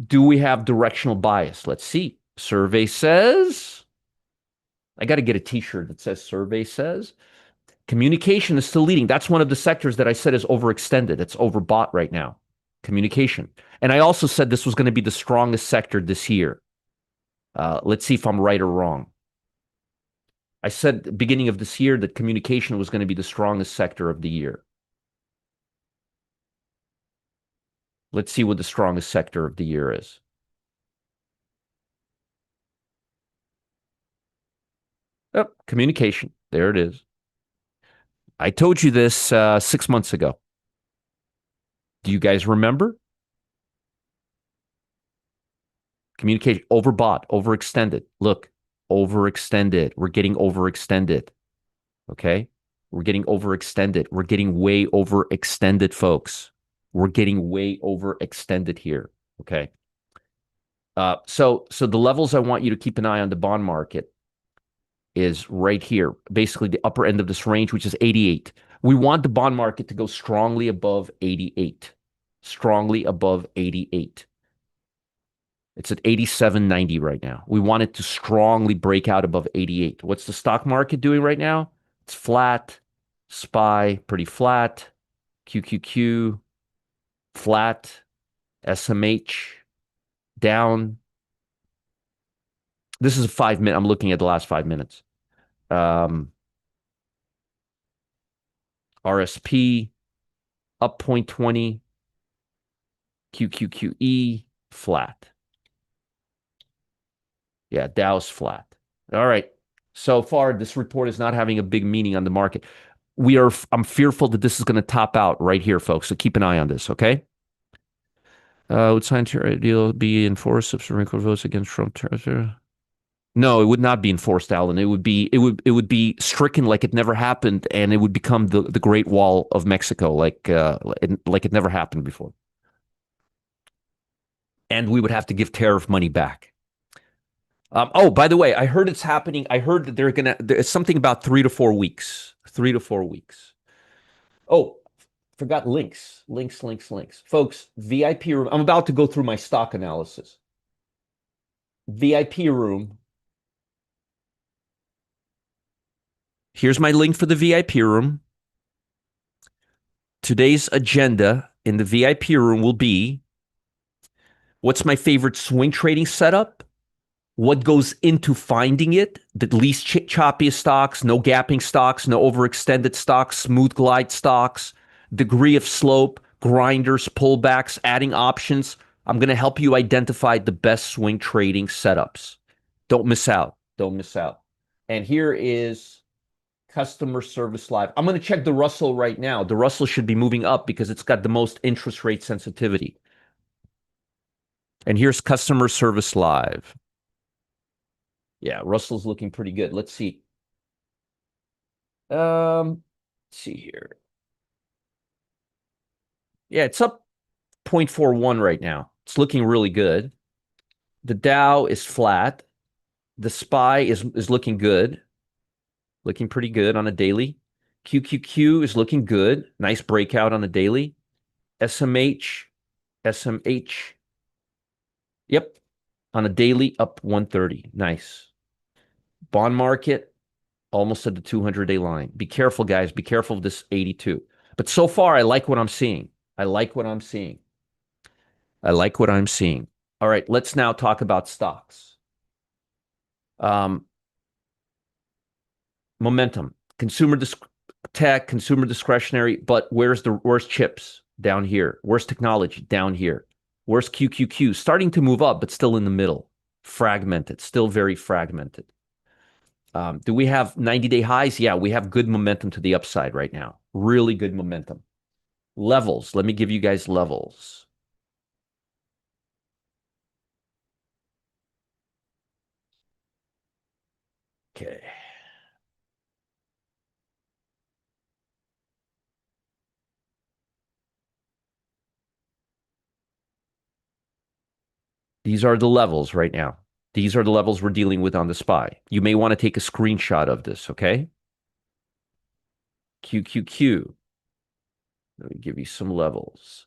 Do we have directional bias? Let's see. Survey says, I got to get a t-shirt that says survey says. Communication is still leading. That's one of the sectors that I said is overextended. It's overbought right now. Communication. And I also said this was going to be the strongest sector this year. Let's see if I'm right or wrong. I said at the beginning of this year that communication was going to be the strongest sector of the year. Let's see what the strongest sector of the year is. Oh, communication. There it is. I told you this 6 months ago. Do you guys remember? Communication overbought, overextended. Look, overextended. We're getting overextended. Okay. We're getting overextended. We're getting way overextended, folks. We're getting way overextended here. Okay. So the levels I want you to keep an eye on the bond market is right here, basically the upper end of this range, which is 88. We want the bond market to go strongly above 88. Strongly above 88. It's at 87.90 right now. We want it to strongly break out above 88. What's the stock market doing right now? It's flat. SPY, pretty flat. QQQ, flat. SMH, down. This is a 5 minute. I'm looking at the last 5 minutes. RSP, up 0.20. QQQE, flat. Yeah, Dow's flat. All right. So far, this report is not having a big meaning on the market. I'm fearful that this is going to top out right here, folks. So keep an eye on this, okay? Would scientific deal be enforced if Supreme Court votes against Trump? No, it would not be enforced, Alan. It would be stricken like it never happened, and it would become the Great Wall of Mexico, like it never happened before. And we would have to give tariff money back. Oh, by the way, I heard it's happening. I heard that there's something about 3 to 4 weeks. 3 to 4 weeks. Oh, forgot links. Links. Folks, VIP room. I'm about to go through my stock analysis. VIP room. Here's my link for the VIP room. Today's agenda in the VIP room will be what's my favorite swing trading setup? What goes into finding it? The least choppiest stocks, no gapping stocks, no overextended stocks, smooth glide stocks, degree of slope, grinders, pullbacks, adding options. I'm going to help you identify the best swing trading setups. Don't miss out. Don't miss out. And here is Customer Service Live. I'm going to check the Russell right now. The Russell should be moving up because it's got the most interest rate sensitivity. And here's Customer Service Live. Yeah, Russell's looking pretty good. Let's see. Let's see here. Yeah, it's up 0.41 right now. It's looking really good. The Dow is flat. The SPY is looking good. Looking pretty good on a daily. QQQ is looking good. Nice breakout on the daily. SMH. Yep. On a daily, up 130. Nice. Bond market, almost at the 200-day line. Be careful, guys. Be careful of this 82. But so far, I like what I'm seeing. I like what I'm seeing. All right, let's now talk about stocks. Momentum, tech, consumer discretionary, but where's chips? Down here. Where's technology? Down here. Where's QQQ? Starting to move up, but still in the middle. Fragmented, still very fragmented. Do we have 90-day highs? Yeah, we have good momentum to the upside right now. Really good momentum. Levels. Let me give you guys levels. Okay. These are the levels right now. These are the levels we're dealing with on the SPY. You may want to take a screenshot of this, okay? QQQ. Let me give you some levels.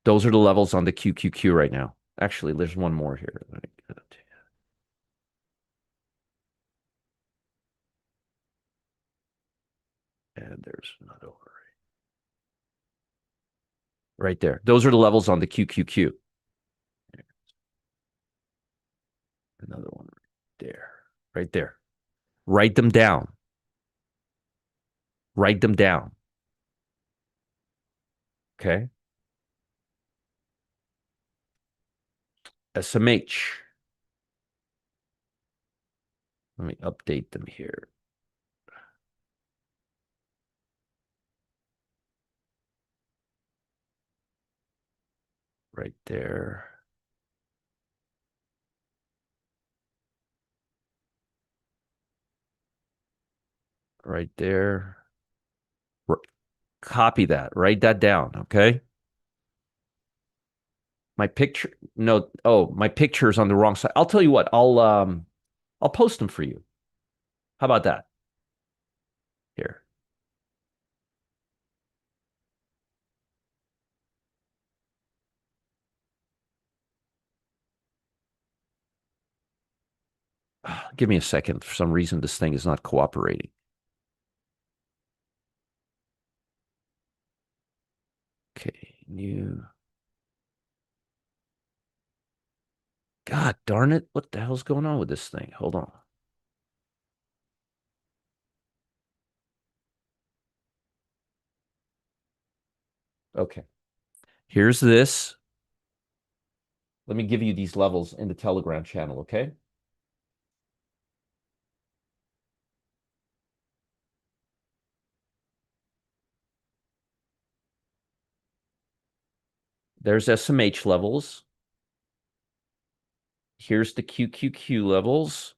Those are the levels on the QQQ right now. Actually, there's one more here. And there's another one right there. Those are the levels on the QQQ. Another one right there. Right there. Write them down. Write them down. Okay. SMH. Let me update them here. Right there. Right there. Copy that. Write that down. Okay. My picture. No. Oh, my picture is on the wrong side. I'll tell you what. I'll post them for you. How about that? Here. Give me a second. For some reason, this thing is not cooperating. Okay. New. God darn it. What the hell's going on with this thing? Hold on. Okay. Here's this. Let me give you these levels in the Telegram channel, okay? There's SMH levels. Here's the QQQ levels.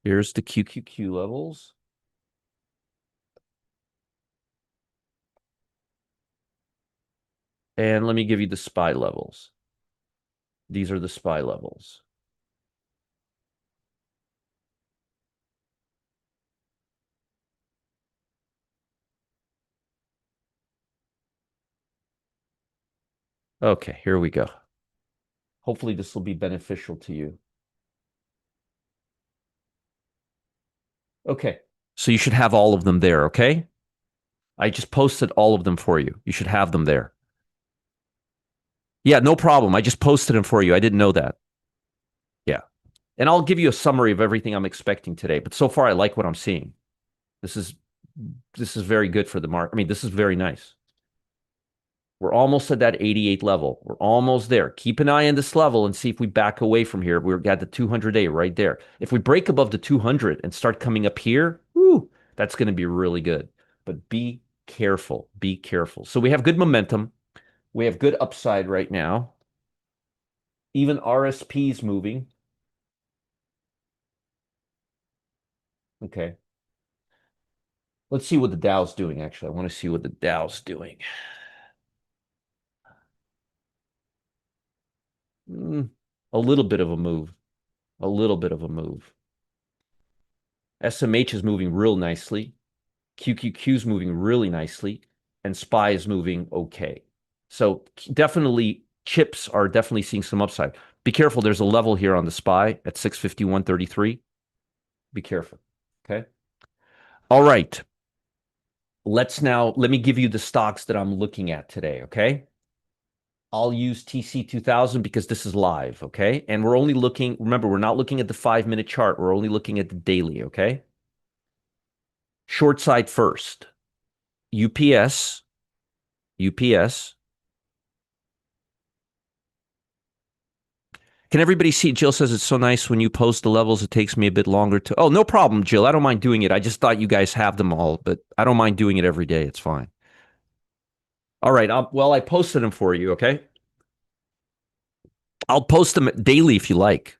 Here's the QQQ levels. And let me give you the SPY levels. These are the SPY levels. Okay, here we go. Hopefully this will be beneficial to you. Okay, so you should have all of them there, okay? I just posted all of them for you. You should have them there. Yeah, no problem. I just posted them for you. I didn't know that. Yeah. And I'll give you a summary of everything I'm expecting today. But so far, I like what I'm seeing. This is very good for the market. I mean, this is very nice. We're almost at that 88 level. We're almost there. Keep an eye on this level and see if we back away from here. We're at the 200-day right there. If we break above the 200 and start coming up here, whoo, that's going to be really good. But be careful. Be careful. So we have good momentum. We have good upside right now. Even RSP is moving. Okay. Let's see what the Dow's doing, actually. I want to see what the Dow's doing. A little bit of a move. A little bit of a move. SMH is moving real nicely. QQQ is moving really nicely. And SPY is moving okay. So definitely, chips are definitely seeing some upside. Be careful. There's a level here on the SPY at 651.33. Be careful. Okay. All right. Let me give you the stocks that I'm looking at today. Okay. I'll use TC2000 because this is live, okay? And we're only looking, remember, we're not looking at the 5-minute chart. We're only looking at the daily, okay? Short side first. UPS. UPS. Can everybody see? Jill says it's so nice when you post the levels. It takes me a bit longer to. Oh, no problem, Jill. I don't mind doing it. I just thought you guys have them all, but I don't mind doing it every day. It's fine. All right. Well, I posted them for you, okay? I'll post them daily if you like.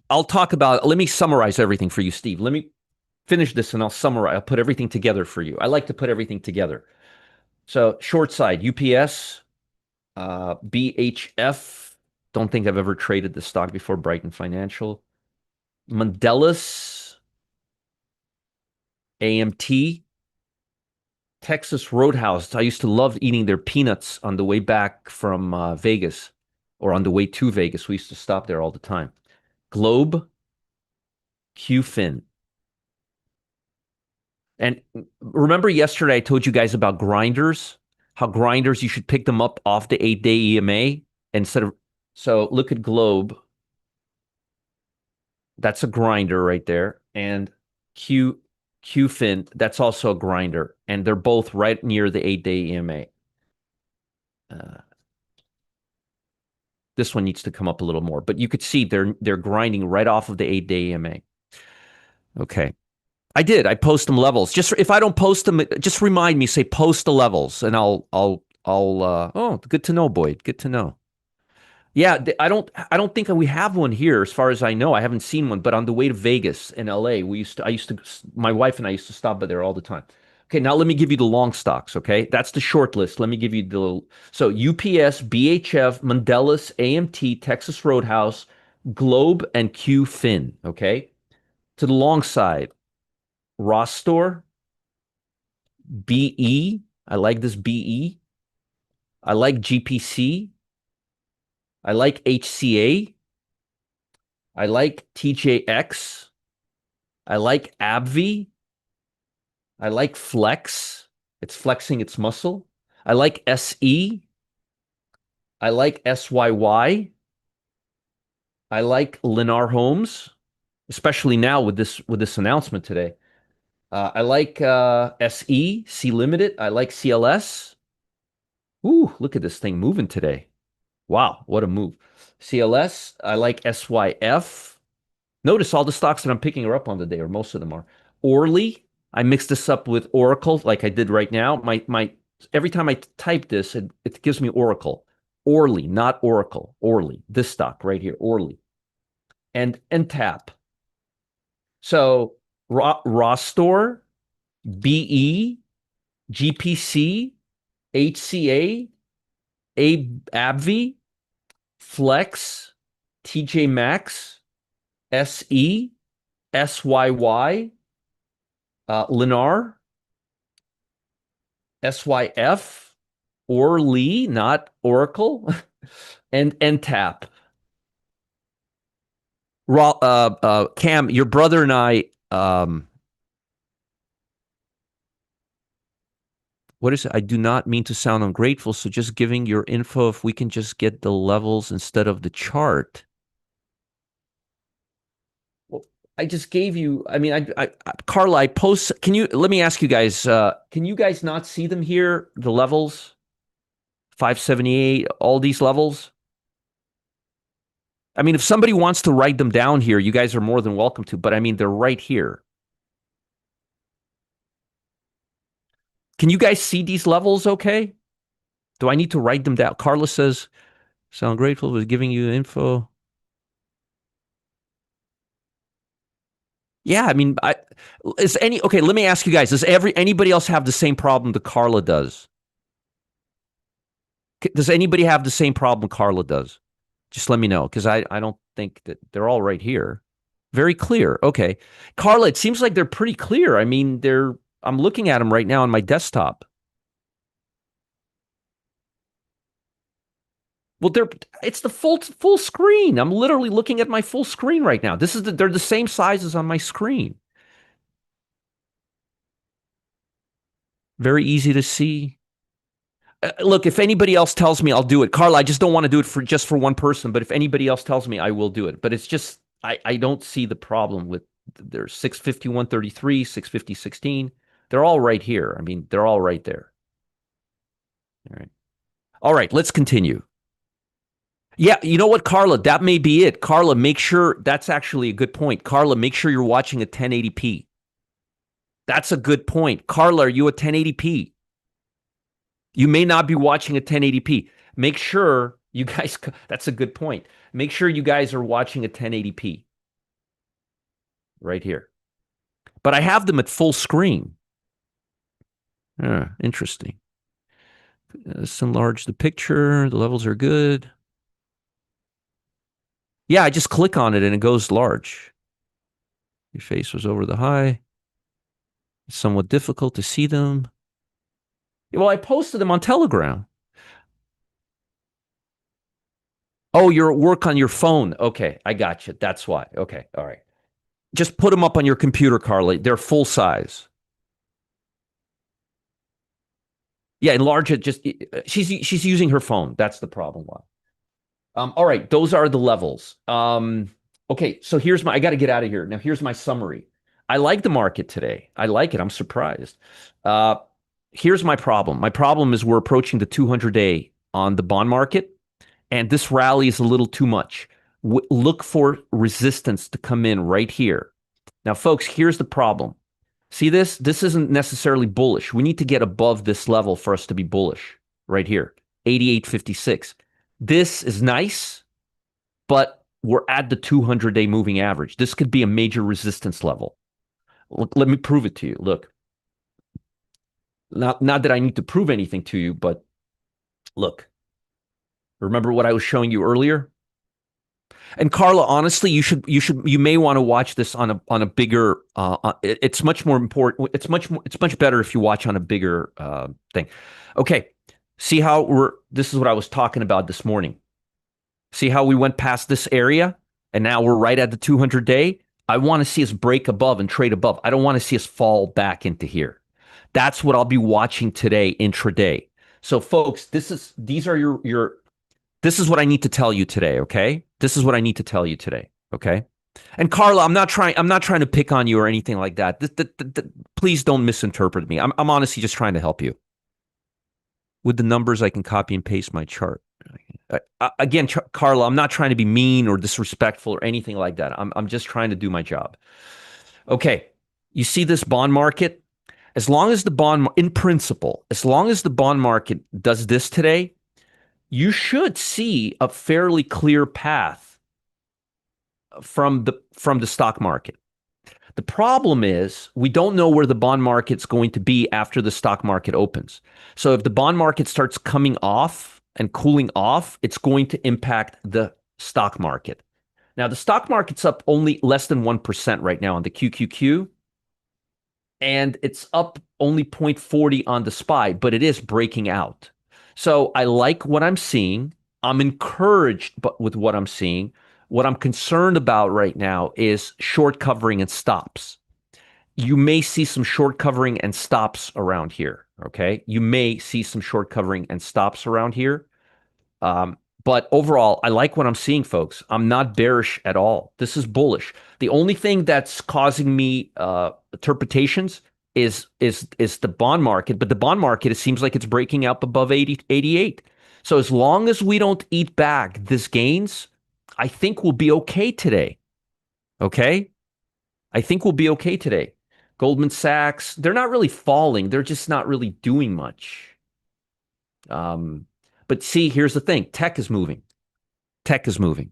Let me summarize everything for you, Steve. finish this and I'll summarize. I'll put everything together for you. I like to put everything together. So short side, UPS, BHF. Don't think I've ever traded the stock before. Brighton Financial. Mondelez, AMT, Texas Roadhouse. I used to love eating their peanuts on the way back from Vegas or on the way to Vegas. We used to stop there all the time. Globe, QFin. And remember yesterday I told you guys about grinders, how grinders, you should pick them up off the 8-day EMA instead of, so look at Globe. That's a grinder right there. And QFin, that's also a grinder. And they're both right near the 8-day EMA. This one needs to come up a little more, but you could see they're grinding right off of the 8-day EMA. Okay. I did. I post them levels. Just if I don't post them, just remind me, say post the levels and oh, good to know, Boyd. Good to know. Yeah, I don't think we have one here as far as I know. I haven't seen one, but on the way to Vegas in LA, my wife and I used to stop by there all the time. Okay, now let me give you the long stocks, okay? That's the short list. Let me give you so UPS, BHF, Mondelez, AMT, Texas Roadhouse, Globe, and QFin, okay? To the long side, Rostor, BE. I like this BE. I like GPC. I like HCA. I like TJX. I like AbbVie. I like Flex. It's flexing its muscle. I like SE. I like SYY. I like Lennar Homes, especially now with this announcement today. I like SE, C Limited. I like CLS. Ooh, look at this thing moving today. Wow, what a move. CLS, I like SYF. Notice all the stocks that I'm picking are up on the day, or most of them are. Orly, I mixed this up with Oracle like I did right now. My every time I type this, it gives me Oracle. Orly, not Oracle. Orly, this stock right here, Orly. And TAP. So Rostor, BE, GPC, HCA, AbbVie, Flex, TJ Maxx, SE, SYY, Lennar, SYF, Orly, not Oracle, and TAP. Cam, your brother and I, what is it? I do not mean to sound ungrateful, so just giving your info if we can just get the levels instead of the chart. Well, I just gave you, I mean, Carla, I post, let me ask you guys, can you guys not see them here, the levels? 578, all these levels? I mean, if somebody wants to write them down here, you guys are more than welcome to, but I mean, they're right here. Can you guys see these levels okay? Do I need to write them down? Carla says, sound grateful for giving you info. Yeah, I mean, okay, let me ask you guys, does anybody else have the same problem that Carla does? Does anybody have the same problem Carla does? Just let me know, because I don't think that they're all right here. Very clear. Okay. Carla, it seems like they're pretty clear. I mean, I'm looking at them right now on my desktop. Well, it's the full screen. I'm literally looking at my full screen right now. They're the same sizes on my screen. Very easy to see. Look, if anybody else tells me, I'll do it. Carla, I just don't want to do it just for one person, but if anybody else tells me, I will do it. But it's just, I don't see the problem with there's 651.33, 650.16. They're all right here. I mean, they're all right there. All right. All right, let's continue. Yeah, you know what, Carla? That may be it. Carla, make sure that's actually a good point. Carla, make sure you're watching at 1080p. That's a good point. Carla, are you at 1080p? You may not be watching at 1080p. Make sure you guys, that's a good point. Make sure you guys are watching at 1080p. Right here. but I have them at full screen. Interesting. Let's enlarge the picture. The levels are good. Yeah, I just click on it and it goes large. Your face was over the high. It's somewhat difficult to see them. Well, I posted them on Telegram. Oh, you're at work on your phone. Okay, I got you. That's why. Okay, all right. Just put them up on your computer, Carly. They're full size. Yeah, enlarge it. Just she's using her phone. That's the problem. All right, those are the levels. Okay, so here's my. I got to get out of here now. Here's my summary. I like the market today. I like it. I'm surprised. Uh, Here's my problem. My problem is we're approaching the 200-day on the bond market, and this rally is a little too much. Look for resistance to come in right here. Now, folks, here's the problem. See this? This isn't necessarily bullish. We need to get above this level for us to be bullish right here, 88.56. This is nice, but we're at the 200-day moving average. This could be a major resistance level. Look, let me prove it to you. Look, not that I need to prove anything to you, but look, remember what I was showing you earlier? And Carla, honestly, you may want to watch this on a bigger. It's much more important. It's much better if you watch on a bigger thing. Okay, see how we're. This is what I was talking about this morning. See how we went past this area and now we're right at the 200-day. I want to see us break above and trade above. I don't want to see us fall back into here. That's what I'll be watching today intraday. So, folks, these are your this is what I need to tell you today, okay? This is what I need to tell you today, okay? And Carla, I'm not trying to pick on you or anything like that. Please don't misinterpret me. I'm honestly just trying to help you. With the numbers, I can copy and paste my chart. Again, Carla, I'm not trying to be mean or disrespectful or anything like that. I'm just trying to do my job. Okay, you see this bond market? As long as the bond, in principle, as long as the bond market does this today, you should see a fairly clear path from the stock market. The problem is we don't know where the bond market's going to be after the stock market opens. So if the bond market starts coming off and cooling off, it's going to impact the stock market. Now, the stock market's up only less than 1% right now on the QQQ, and it's up only 0.40 on the SPY, but it is breaking out. So I like what I'm seeing. I'm encouraged with what I'm seeing. What I'm concerned about right now is short covering and stops. You may see some short covering and stops around here. Okay. You may see some short covering and stops around here. But overall, I like what I'm seeing, folks. I'm not bearish at all. This is bullish. The only thing that's causing me interpretations is the bond market. But the bond market, it seems like it's breaking up above 88. So as long as we don't eat back this gains, I think we'll be okay today. Okay? I think we'll be okay today. Goldman Sachs, they're not really falling. They're just not really doing much. But see, here's the thing. Tech is moving. Tech is moving.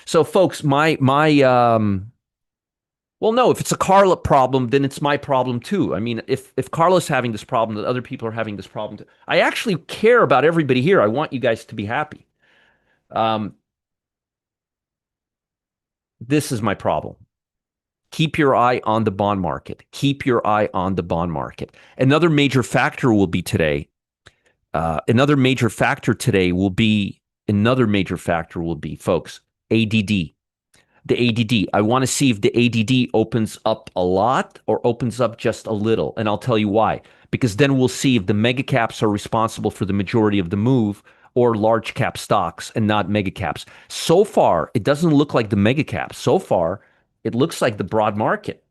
So folks, well, no, if it's a Carla problem, then it's my problem too. I mean, if Carla's having this problem, that other people are having this problem too. I actually care about everybody here. I want you guys to be happy. This is my problem. Keep your eye on the bond market. Keep your eye on the bond market. Another major factor will be today. Another major factor will be, folks, ADD. The ADD. I want to see if the ADD opens up a lot or opens up just a little. And I'll tell you why. Because then we'll see if the mega caps are responsible for the majority of the move or large cap stocks and not mega caps. So far, it doesn't look like the mega caps. So far, it looks like the broad market.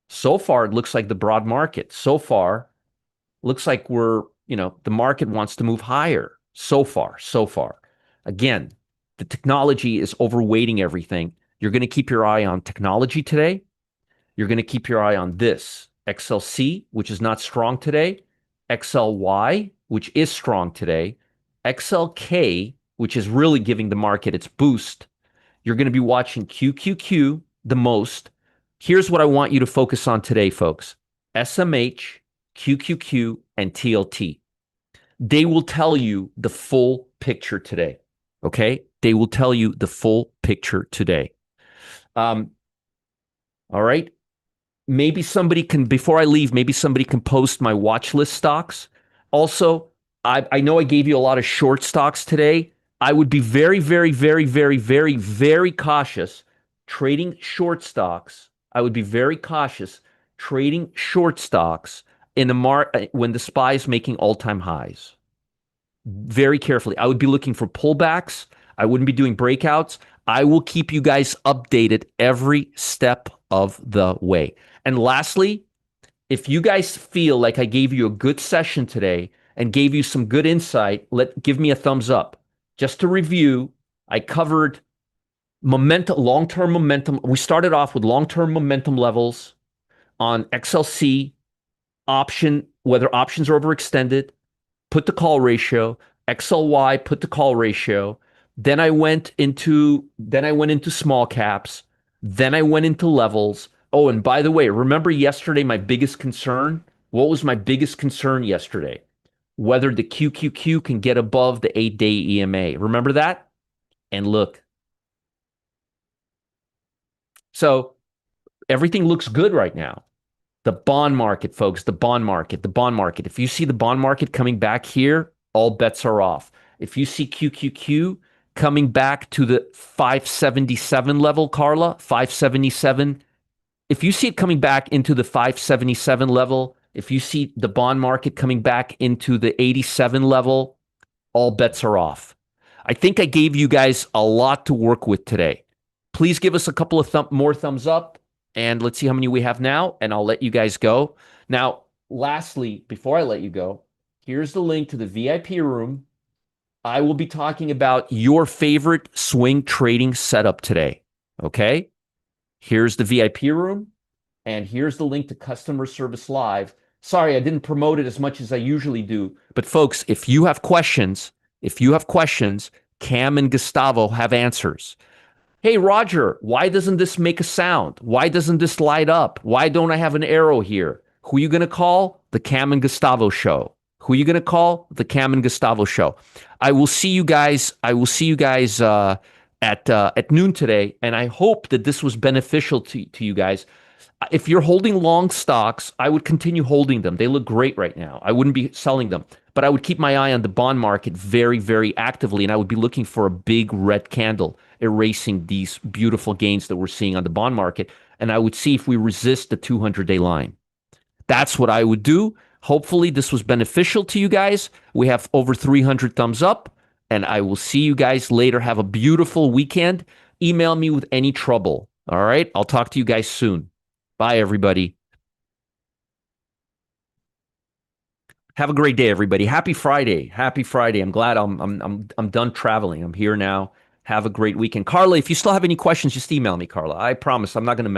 So far, it looks like the broad market. So far, looks like the market wants to move higher. So far. Again, the technology is overweighting everything. You're going to keep your eye on technology today. You're going to keep your eye on this XLC, which is not strong today, XLY, which is strong today, XLK, which is really giving the market its boost. You're going to be watching QQQ the most. Here's what I want you to focus on today, folks. SMH, QQQ, and TLT. They will tell you the full picture today. Okay? They will tell you the full picture today. Um, all right. Maybe somebody can, before I leave, maybe somebody can post my watch list stocks. Also, I know I gave you a lot of short stocks today. I would be very, very, very, very, very, very cautious trading short stocks. I would be very cautious trading short stocks in the when the SPY is making all-time highs. Very carefully. I would be looking for pullbacks. I wouldn't be doing breakouts. I will keep you guys updated every step of the way. And lastly, if you guys feel like I gave you a good session today and gave you some good insight, give me a thumbs up. Just to review, I covered momentum, long-term momentum. We started off with long-term momentum levels on XLC, whether options are overextended, put the call ratio, XLY, put the call ratio. Then I went into small caps. Then I went into levels. Oh, and by the way, remember yesterday my biggest concern? What was my biggest concern yesterday? Whether the QQQ can get above the 8-day EMA. Remember that? And look. So everything looks good right now. The bond market, folks, the bond market, the bond market. If you see the bond market coming back here, all bets are off. If you see QQQ coming back to the 577 level, Carla, 577, if you see it coming back into the 577 level, if you see the bond market coming back into the 87 level, all bets are off. I think I gave you guys a lot to work with today. Please give us a couple of more thumbs up, and let's see how many we have now, and I'll let you guys go. Now, lastly, before I let you go, here's the link to the VIP room. I will be talking about your favorite swing trading setup today. Okay? Here's the VIP room, and here's the link to Customer Service Live. Sorry, I didn't promote it as much as I usually do. But folks, if you have questions, Cam and Gustavo have answers. Hey, Roger, why doesn't this make a sound? Why doesn't this light up? Why don't I have an arrow here? Who are you going to call? The Cam and Gustavo show. Who are you going to call? The Cam and Gustavo show. I will see you guys. At noon today, and I hope that this was beneficial to you guys. If you're holding long stocks, I would continue holding them. They look great right now. I wouldn't be selling them, but I would keep my eye on the bond market very, very actively, and I would be looking for a big red candle erasing these beautiful gains that we're seeing on the bond market, and I would see if we resist the 200-day line. That's what I would do. Hopefully, this was beneficial to you guys. We have over 300 thumbs up, and I will see you guys later. Have a beautiful weekend. Email me with any trouble. All right? I'll talk to you guys soon. Bye, everybody. Have a great day, everybody. Happy Friday. Happy Friday. I'm glad I'm done traveling. I'm here now. Have a great weekend. Carla, if you still have any questions, just email me, Carla. I promise I'm not going to mess